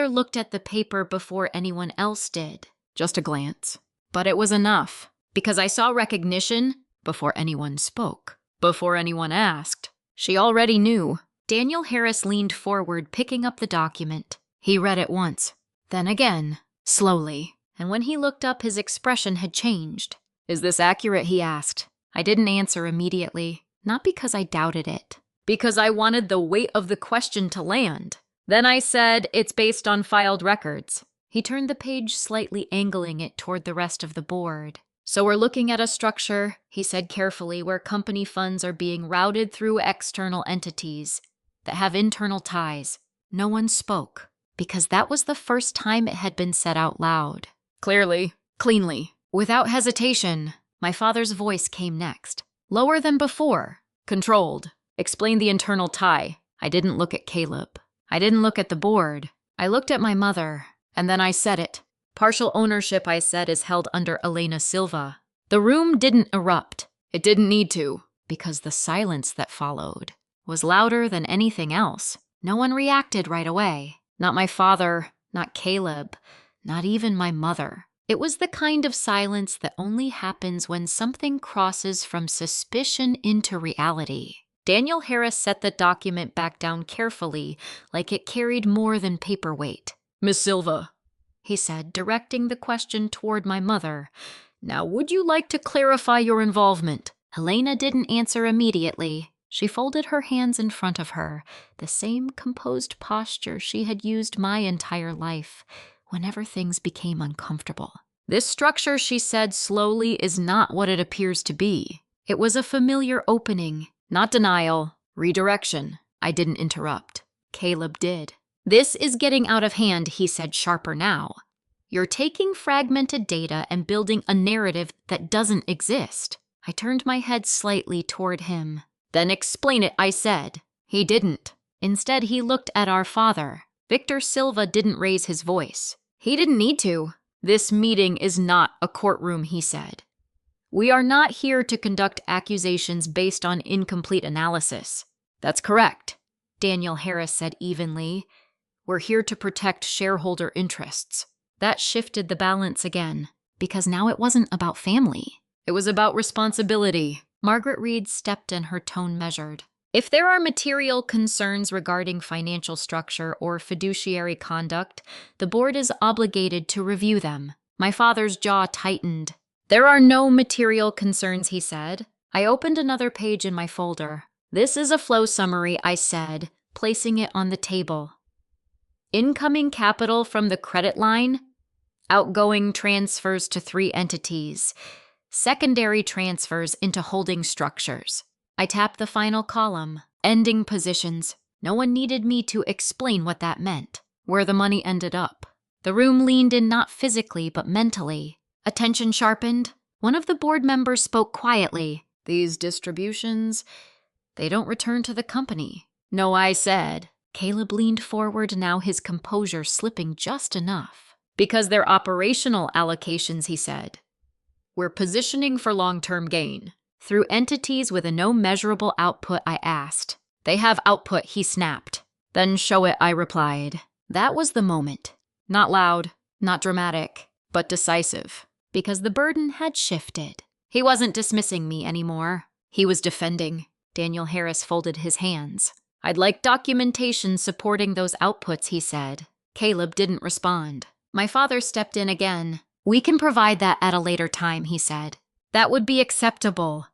looked at the paper before anyone else did. Just a glance. But it was enough, because I saw recognition before anyone spoke, before anyone asked. She already knew. Daniel Harris leaned forward, picking up the document. He read it once, then again, slowly, and when he looked up, his expression had changed. "Is this accurate?" he asked. I didn't answer immediately, not because I doubted it, because I wanted the weight of the question to land. Then I said, "It's based on filed records." He turned the page, slightly angling it toward the rest of the board. "So we're looking at a structure," he said carefully, "where company funds are being routed through external entities that have internal ties." No one spoke, because that was the first time it had been said out loud. Clearly, cleanly, without hesitation. My father's voice came next. Lower than before. "Controlled. Explain the internal tie." I didn't look at Caleb. I didn't look at the board. I looked at my mother, and then I said it. "Partial ownership," I said, "is held under Brynlee Silva." The room didn't erupt. It didn't need to, because the silence that followed was louder than anything else. No one reacted right away. Not my father, not Caleb, not even my mother. It was the kind of silence that only happens when something crosses from suspicion into reality. Daniel Harris set the document back down carefully, like it carried more than paperweight. "Miss Silva," he said, directing the question toward my mother. "Now, would you like to clarify your involvement?" Helena didn't answer immediately. She folded her hands in front of her, the same composed posture she had used my entire life, whenever things became uncomfortable. "This structure," she said slowly, "is not what it appears to be." It was a familiar opening, not denial, redirection. I didn't interrupt. Caleb did. "This is getting out of hand," he said, sharper now. "You're taking fragmented data and building a narrative that doesn't exist." I turned my head slightly toward him. "Then explain it," I said. He didn't. Instead, he looked at our father. Victor Silva didn't raise his voice. He didn't need to. "This meeting is not a courtroom," he said. "We are not here to conduct accusations based on incomplete analysis." "That's correct," Daniel Harris said evenly. "We're here to protect shareholder interests." That shifted the balance again, because now it wasn't about family. It was about responsibility. Margaret Reed stepped in, her tone measured. "If there are material concerns regarding financial structure or fiduciary conduct, the board is obligated to review them." My father's jaw tightened. "There are no material concerns," he said. I opened another page in my folder. "This is a flow summary," I said, placing it on the table. "Incoming capital from the credit line, outgoing transfers to 3 entities, secondary transfers into holding structures." I tapped the final column. Ending positions. No one needed me to explain what that meant, where the money ended up. The room leaned in not physically, but mentally. Attention sharpened. One of the board members spoke quietly. These distributions, they don't return to the company. No, I said. Caleb leaned forward, now his composure slipping just enough. Because they're operational allocations, he said. We're positioning for long-term gain. Through entities with a no measurable output, I asked. They have output, he snapped. Then show it, I replied. That was the moment. Not loud, not dramatic, but decisive. Because the burden had shifted. He wasn't dismissing me anymore. He was defending. Daniel Harris folded his hands. I'd like documentation supporting those outputs, he said. Caleb didn't respond. My father stepped in again. We can provide that at a later time, he said. That would be acceptable.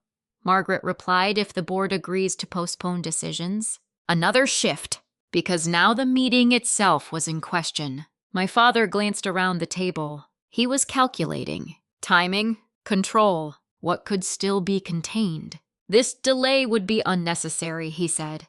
Margaret replied, if the board agrees to postpone decisions. Another shift, because now the meeting itself was in question. My father glanced around the table. He was calculating. Timing, control, what could still be contained. This delay would be unnecessary, he said.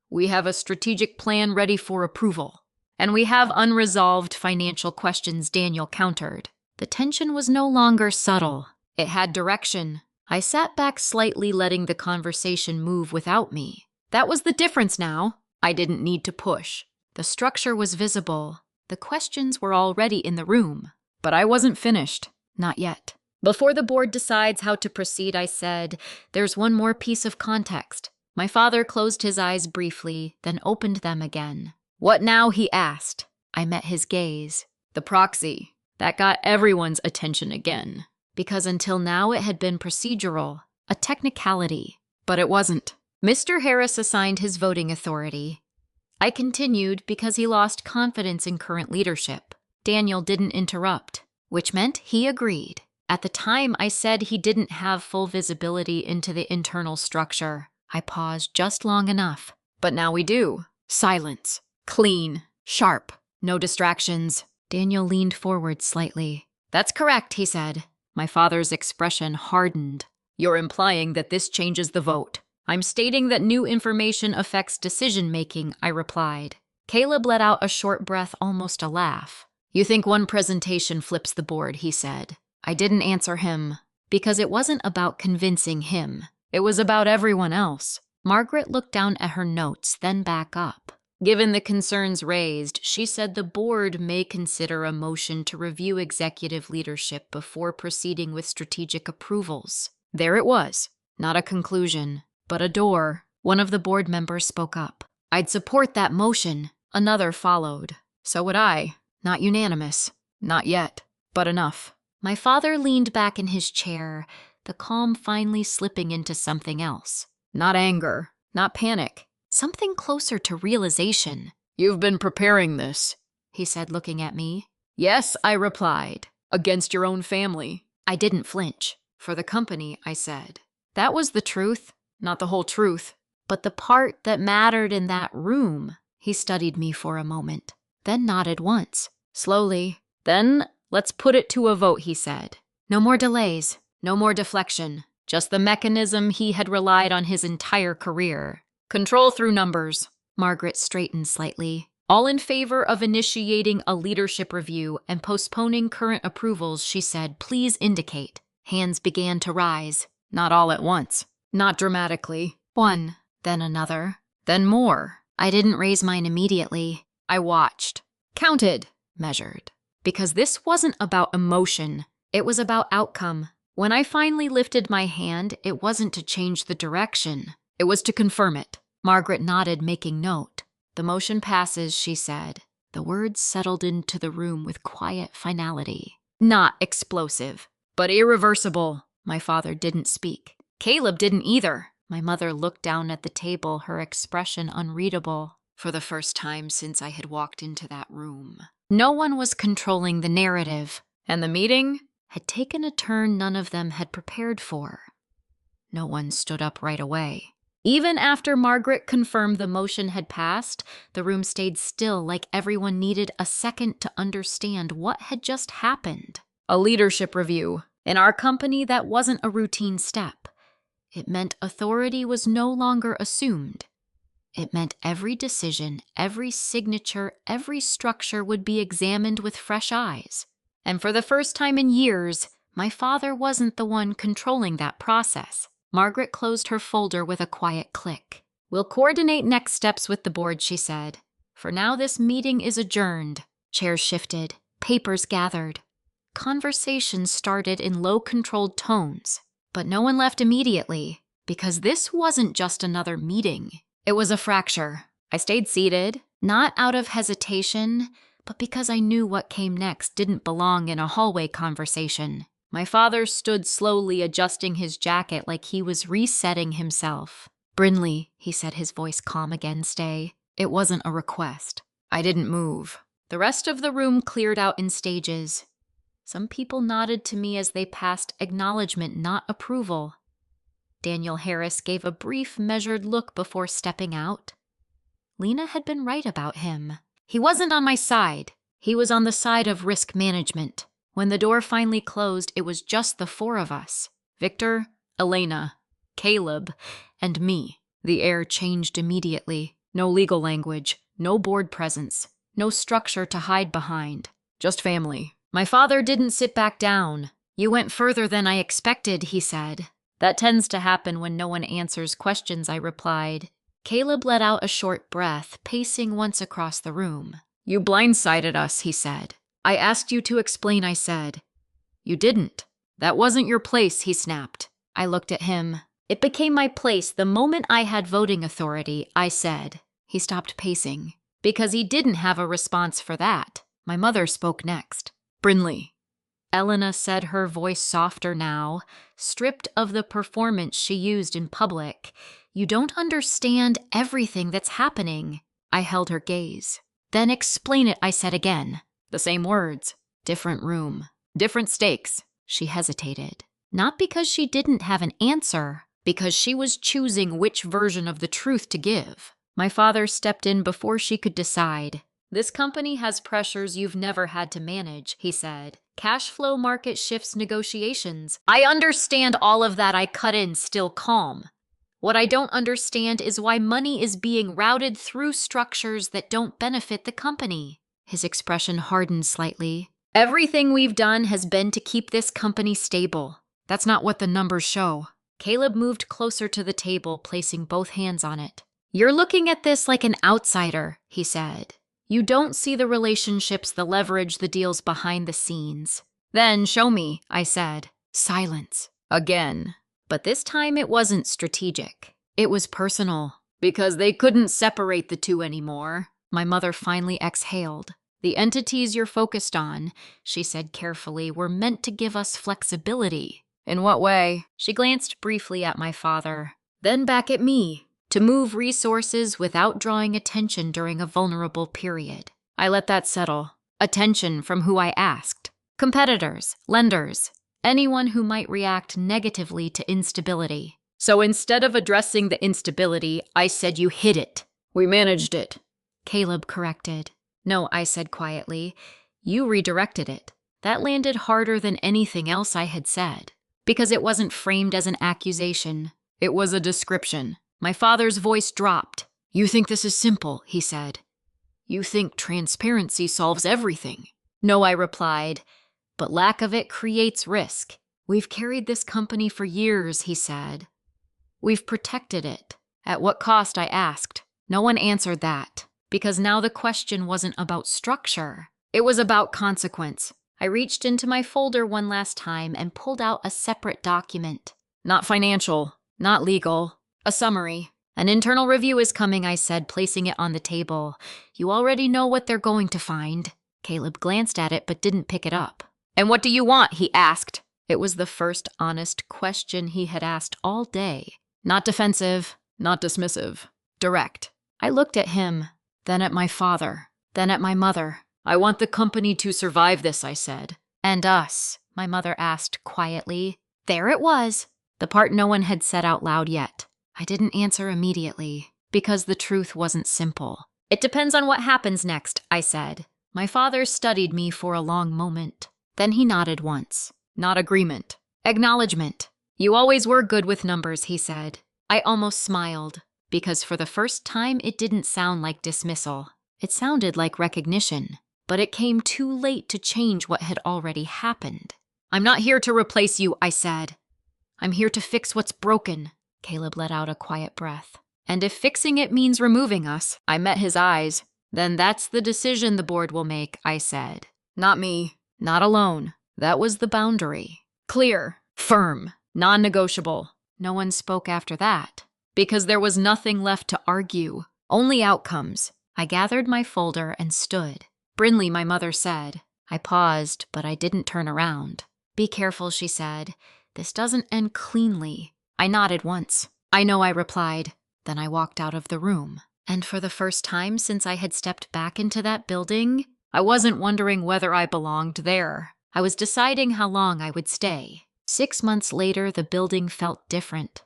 We have a strategic plan ready for approval. And we have unresolved financial questions, Daniel countered. The tension was no longer subtle. It had direction. I sat back slightly, letting the conversation move without me. That was the difference now. I didn't need to push. The structure was visible. The questions were already in the room. But I wasn't finished. Not yet. Before the board decides how to proceed, I said, there's one more piece of context. My father closed his eyes briefly, then opened them again. What now, he asked. I met his gaze. The proxy. That got everyone's attention again. Because until now it had been procedural, a technicality. But it wasn't. Mr. Harris assigned his voting authority. I continued because he lost confidence in current leadership. Daniel didn't interrupt, which meant he agreed. At the time, I said he didn't have full visibility into the internal structure. I paused just long enough. But now we do. Silence. Clean. Sharp. No distractions. Daniel leaned forward slightly. That's correct, he said. My father's expression hardened. You're implying that this changes the vote. I'm stating that new information affects decision-making, I replied. Caleb let out a short breath, almost a laugh. You think one presentation flips the board, he said. I didn't answer him, because it wasn't about convincing him. It was about everyone else. Margaret looked down at her notes, then back up. Given the concerns raised, she said the board may consider a motion to review executive leadership before proceeding with strategic approvals. There it was. Not a conclusion, but a door. One of the board members spoke up. I'd support that motion. Another followed. So would I. Not unanimous. Not yet. But enough. My father leaned back in his chair, the calm finally slipping into something else. Not anger. Not panic. Something closer to realization. You've been preparing this, he said, looking at me. Yes, I replied. Against your own family. I didn't flinch. For the company, I said. That was the truth. Not the whole truth. But the part that mattered in that room. He studied me for a moment, then nodded once. Slowly. Then, let's put it to a vote, he said. No more delays. No more deflection. Just the mechanism he had relied on his entire career. Control through numbers. Margaret straightened slightly. All in favor of initiating a leadership review and postponing current approvals, she said, please indicate. Hands began to rise. Not all at once. Not dramatically. One, then another, then more. I didn't raise mine immediately. I watched. Counted. Measured. Because this wasn't about emotion. It was about outcome. When I finally lifted my hand, it wasn't to change the direction. It was to confirm it. Margaret nodded, making note. The motion passes, she said. The words settled into the room with quiet finality. Not explosive, but irreversible. My father didn't speak. Caleb didn't either. My mother looked down at the table, her expression unreadable. For the first time since I had walked into that room. No one was controlling the narrative, and the meeting had taken a turn none of them had prepared for. No one stood up right away. Even after Margaret confirmed the motion had passed, the room stayed still, like everyone needed a second to understand what had just happened. A leadership review. In our company, that wasn't a routine step. It meant authority was no longer assumed. It meant every decision, every signature, every structure would be examined with fresh eyes. And for the first time in years, my father wasn't the one controlling that process. Margaret closed her folder with a quiet click. "We'll coordinate next steps with the board," she said. "For now, this meeting is adjourned." Chairs shifted, papers gathered. Conversations started in low-controlled tones, but no one left immediately, because this wasn't just another meeting. It was a fracture. I stayed seated, not out of hesitation, but because I knew what came next didn't belong in a hallway conversation. My father stood slowly adjusting his jacket like he was resetting himself. "Brynlee," he said, his voice calm again, "stay." It wasn't a request. I didn't move. The rest of the room cleared out in stages. Some people nodded to me as they passed acknowledgement, not approval. Daniel Harris gave a brief, measured look before stepping out. Lena had been right about him. He wasn't on my side. He was on the side of risk management. When the door finally closed, it was just the four of us. Victor, Elena, Caleb, and me. The air changed immediately. No legal language, no board presence, no structure to hide behind. Just family. My father didn't sit back down. "You went further than I expected," he said. "That tends to happen when no one answers questions," I replied. Caleb let out a short breath, pacing once across the room. "You blindsided us," he said. "I asked you to explain," I said. "You didn't. That wasn't your place," he snapped. I looked at him. "It became my place the moment I had voting authority," I said. He stopped pacing. Because he didn't have a response for that. My mother spoke next. "Brynlee." Elena said, her voice softer now, stripped of the performance she used in public. "You don't understand everything that's happening." I held her gaze. "Then explain it," I said again. The same words. Different room. Different stakes. She hesitated. Not because she didn't have an answer, because she was choosing which version of the truth to give. My father stepped in before she could decide. "This company has pressures you've never had to manage," he said. "Cash flow, market shifts, negotiations." "I understand all of that," I cut in, still calm. "What I don't understand is why money is being routed through structures that don't benefit the company." His expression hardened slightly. "Everything we've done has been to keep this company stable. That's not what the numbers show." Caleb moved closer to the table, placing both hands on it. "You're looking at this like an outsider," he said. "You don't see the relationships, the leverage, the deals behind the scenes." "Then show me," I said. Silence. Again. But this time it wasn't strategic. It was personal. "Because they couldn't separate the two anymore." My mother finally exhaled. "The entities you're focused on," she said carefully, "were meant to give us flexibility." "In what way?" She glanced briefly at my father, then back at me. "To move resources without drawing attention during a vulnerable period." I let that settle. Attention from who I asked. Competitors, lenders, anyone who might react negatively to instability. "So instead of addressing the instability, I said you hid it." "We managed it," Caleb corrected. "No," I said quietly. "You redirected it." That landed harder than anything else I had said, because it wasn't framed as an accusation. It was a description. My father's voice dropped. "You think this is simple," he said. "You think transparency solves everything." "No," I replied, "but lack of it creates risk. We've carried this company for years," he said. "We've protected it." "At what cost?" I asked. No one answered that, because now the question wasn't about structure. It was about consequence. I reached into my folder one last time and pulled out a separate document. "Not financial, not legal. A summary. An internal review is coming," I said, placing it on the table. "You already know what they're going to find." Caleb glanced at it but didn't pick it up. "And what do you want?" he asked. It was the first honest question he had asked all day. Not defensive, not dismissive. Direct. I looked at him, then at my father, then at my mother. "I want the company to survive this," I said. "And us?" my mother asked quietly. There it was, the part no one had said out loud yet. I didn't answer immediately, because the truth wasn't simple. "It depends on what happens next," I said. My father studied me for a long moment. Then he nodded once. "Not agreement. Acknowledgement." "You always were good with numbers," he said. I almost smiled. because for the first time it didn't sound like dismissal. It sounded like recognition, but it came too late to change what had already happened. "I'm not here to replace you," I said. "I'm here to fix what's broken." Caleb let out a quiet breath. "And if fixing it means removing us," I met his eyes, "then that's the decision the board will make," I said. "Not me. Not alone." That was the boundary. Clear, firm, non-negotiable. No one spoke after that, because there was nothing left to argue, only outcomes. I gathered my folder and stood. "Brynlee," my mother said. I paused, but I didn't turn around. "Be careful," she said. "This doesn't end cleanly." I nodded once. "I know," I replied. Then I walked out of the room. And for the first time since I had stepped back into that building, I wasn't wondering whether I belonged there. I was deciding how long I would stay. 6 months later, the building felt different.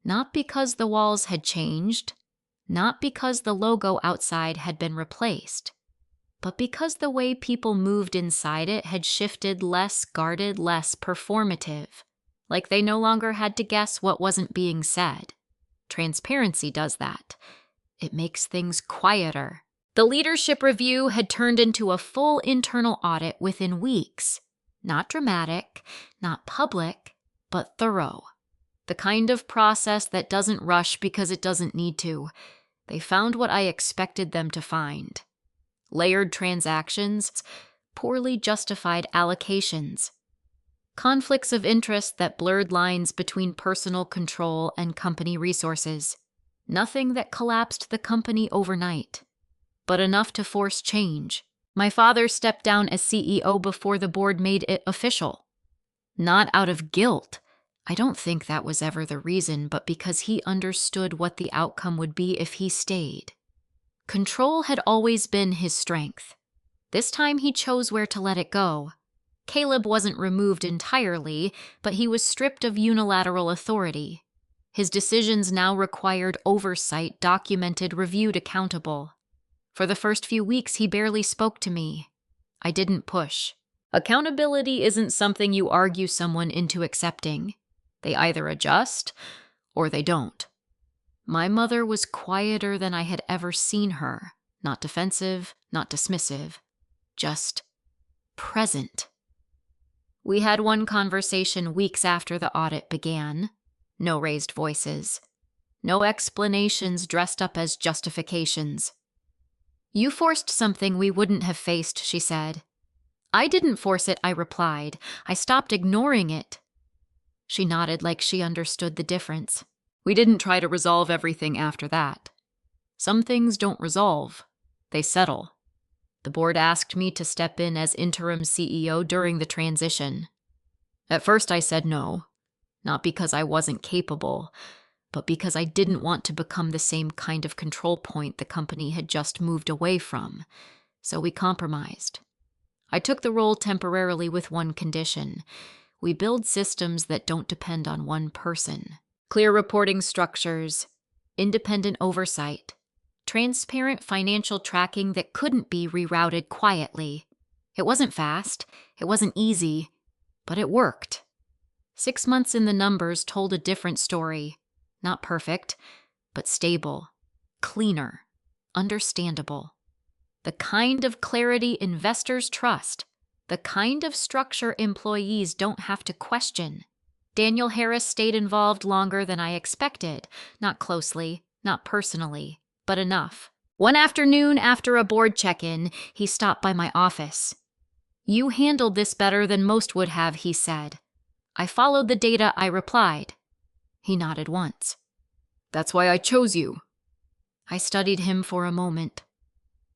Not because the walls had changed, not because the logo outside had been replaced, but because the way people moved inside it had shifted, less guarded, less performative. Like they no longer had to guess what wasn't being said. Transparency does that. It makes things quieter. The leadership review had turned into a full internal audit within weeks. Not dramatic, not public, but thorough. The kind of process that doesn't rush because it doesn't need to. They found what I expected them to find. Layered transactions, poorly justified allocations, conflicts of interest that blurred lines between personal control and company resources. Nothing that collapsed the company overnight, but enough to force change. My father stepped down as CEO before the board made it official. Not out of guilt. I don't think that was ever the reason, but because he understood what the outcome would be if he stayed. Control had always been his strength. This time he chose where to let it go. Caleb wasn't removed entirely, but he was stripped of unilateral authority. His decisions now required oversight, documented, reviewed, accountable. For the first few weeks, he barely spoke to me. I didn't push. Accountability isn't something you argue someone into accepting. They either adjust or they don't. My mother was quieter than I had ever seen her. Not defensive, not dismissive, just present. We had one conversation weeks after the audit began. No raised voices. No explanations dressed up as justifications. "You forced something we wouldn't have faced," she said. "I didn't force it," I replied. "I stopped ignoring it." She nodded like she understood the difference. "We didn't try to resolve everything after that. Some things don't resolve. They settle." The board asked me to step in as interim CEO during the transition. At first I said no, not because I wasn't capable, but because I didn't want to become the same kind of control point the company had just moved away from. So we compromised. I took the role temporarily with one condition. We build systems that don't depend on one person. Clear reporting structures, independent oversight, transparent financial tracking that couldn't be rerouted quietly. It wasn't fast, it wasn't easy, but it worked. 6 months in the numbers told a different story. Not perfect, but stable, cleaner, understandable. The kind of clarity investors trust. The kind of structure employees don't have to question. Daniel Harris stayed involved longer than I expected. Not closely, not personally, but enough. One afternoon after a board check-in, he stopped by my office. "You handled this better than most would have," he said. "I followed the data," I replied. He nodded once. "That's why I chose you." I studied him for a moment.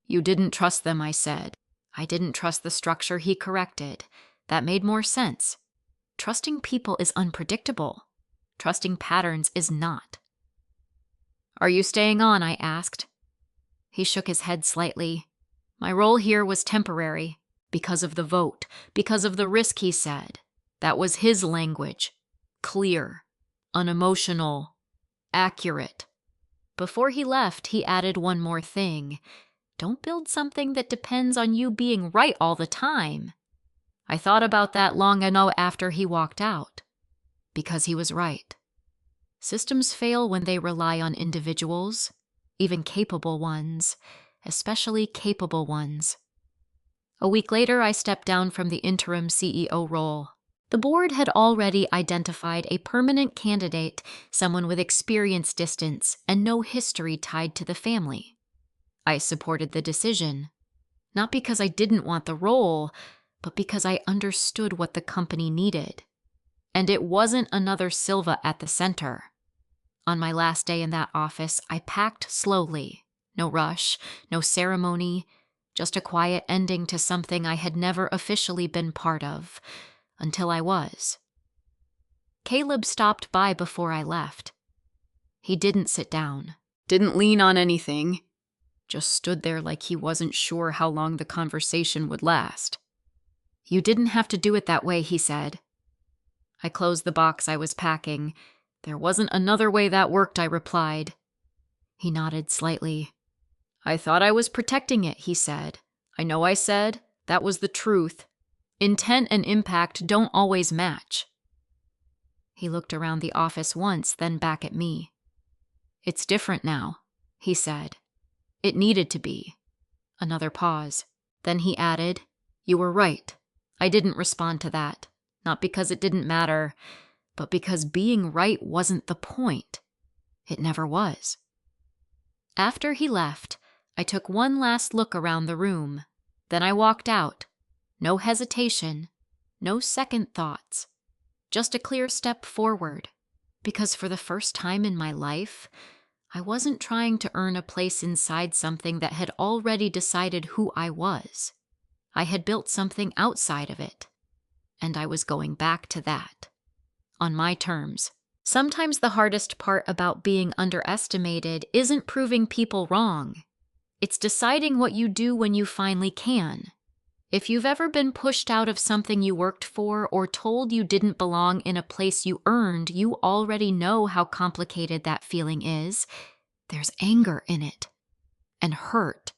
"You didn't trust them," I said. I didn't trust the structure he corrected. That made more sense. Trusting people is unpredictable. Trusting patterns is not. "Are you staying on?" I asked. He shook his head slightly. "My role here was temporary, because of the vote, because of the risk," he said. That was his language. Clear, unemotional, accurate. Before he left, he added one more thing. "Don't build something that depends on you being right all the time." I thought about that long enough after he walked out. Because he was right. Systems fail when they rely on individuals, even capable ones, especially capable ones. A week later, I stepped down from the interim CEO role. The board had already identified a permanent candidate, someone with experience distance and no history tied to the family. I supported the decision, not because I didn't want the role, but because I understood what the company needed. And it wasn't another Silva at the center. On my last day in that office, I packed slowly. No rush, no ceremony, just a quiet ending to something I had never officially been part of, until I was. Caleb stopped by before I left. He didn't sit down, didn't lean on anything, just stood there like he wasn't sure how long the conversation would last. "You didn't have to do it that way," he said. I closed the box I was packing. "There wasn't another way that worked," I replied. He nodded slightly. "I thought I was protecting it," he said. "I know I said that was the truth. Intent and impact don't always match." He looked around the office once, then back at me. "It's different now," he said. "It needed to be." Another pause. Then he added, "You were right. I didn't respond to that. Not because it didn't matter, but because being right wasn't the point. It never was." After he left, I took one last look around the room. Then I walked out. No hesitation, no second thoughts. Just a clear step forward. Because for the first time in my life, I wasn't trying to earn a place inside something that had already decided who I was. I had built something outside of it. And I was going back to that. On my terms. Sometimes the hardest part about being underestimated isn't proving people wrong. It's deciding what you do when you finally can. If you've ever been pushed out of something you worked for or told you didn't belong in a place you earned, you already know how complicated that feeling is. There's anger in it. And hurt.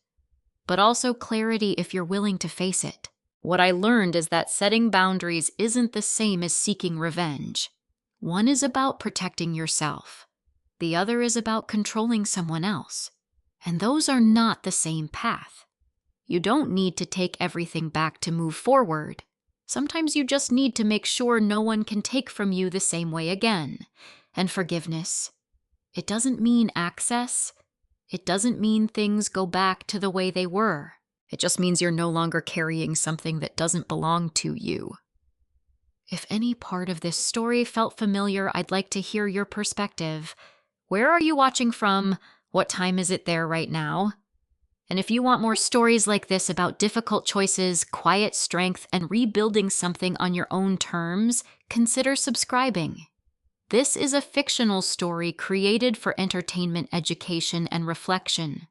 But also clarity if you're willing to face it. What I learned is that setting boundaries isn't the same as seeking revenge. One is about protecting yourself. The other is about controlling someone else. And those are not the same path. You don't need to take everything back to move forward. Sometimes you just need to make sure no one can take from you the same way again. And forgiveness. It doesn't mean access. It doesn't mean things go back to the way they were. It just means you're no longer carrying something that doesn't belong to you. If any part of this story felt familiar, I'd like to hear your perspective. Where are you watching from? What time is it there right now? And if you want more stories like this about difficult choices, quiet strength, and rebuilding something on your own terms, consider subscribing. This is a fictional story created for entertainment, education, and reflection.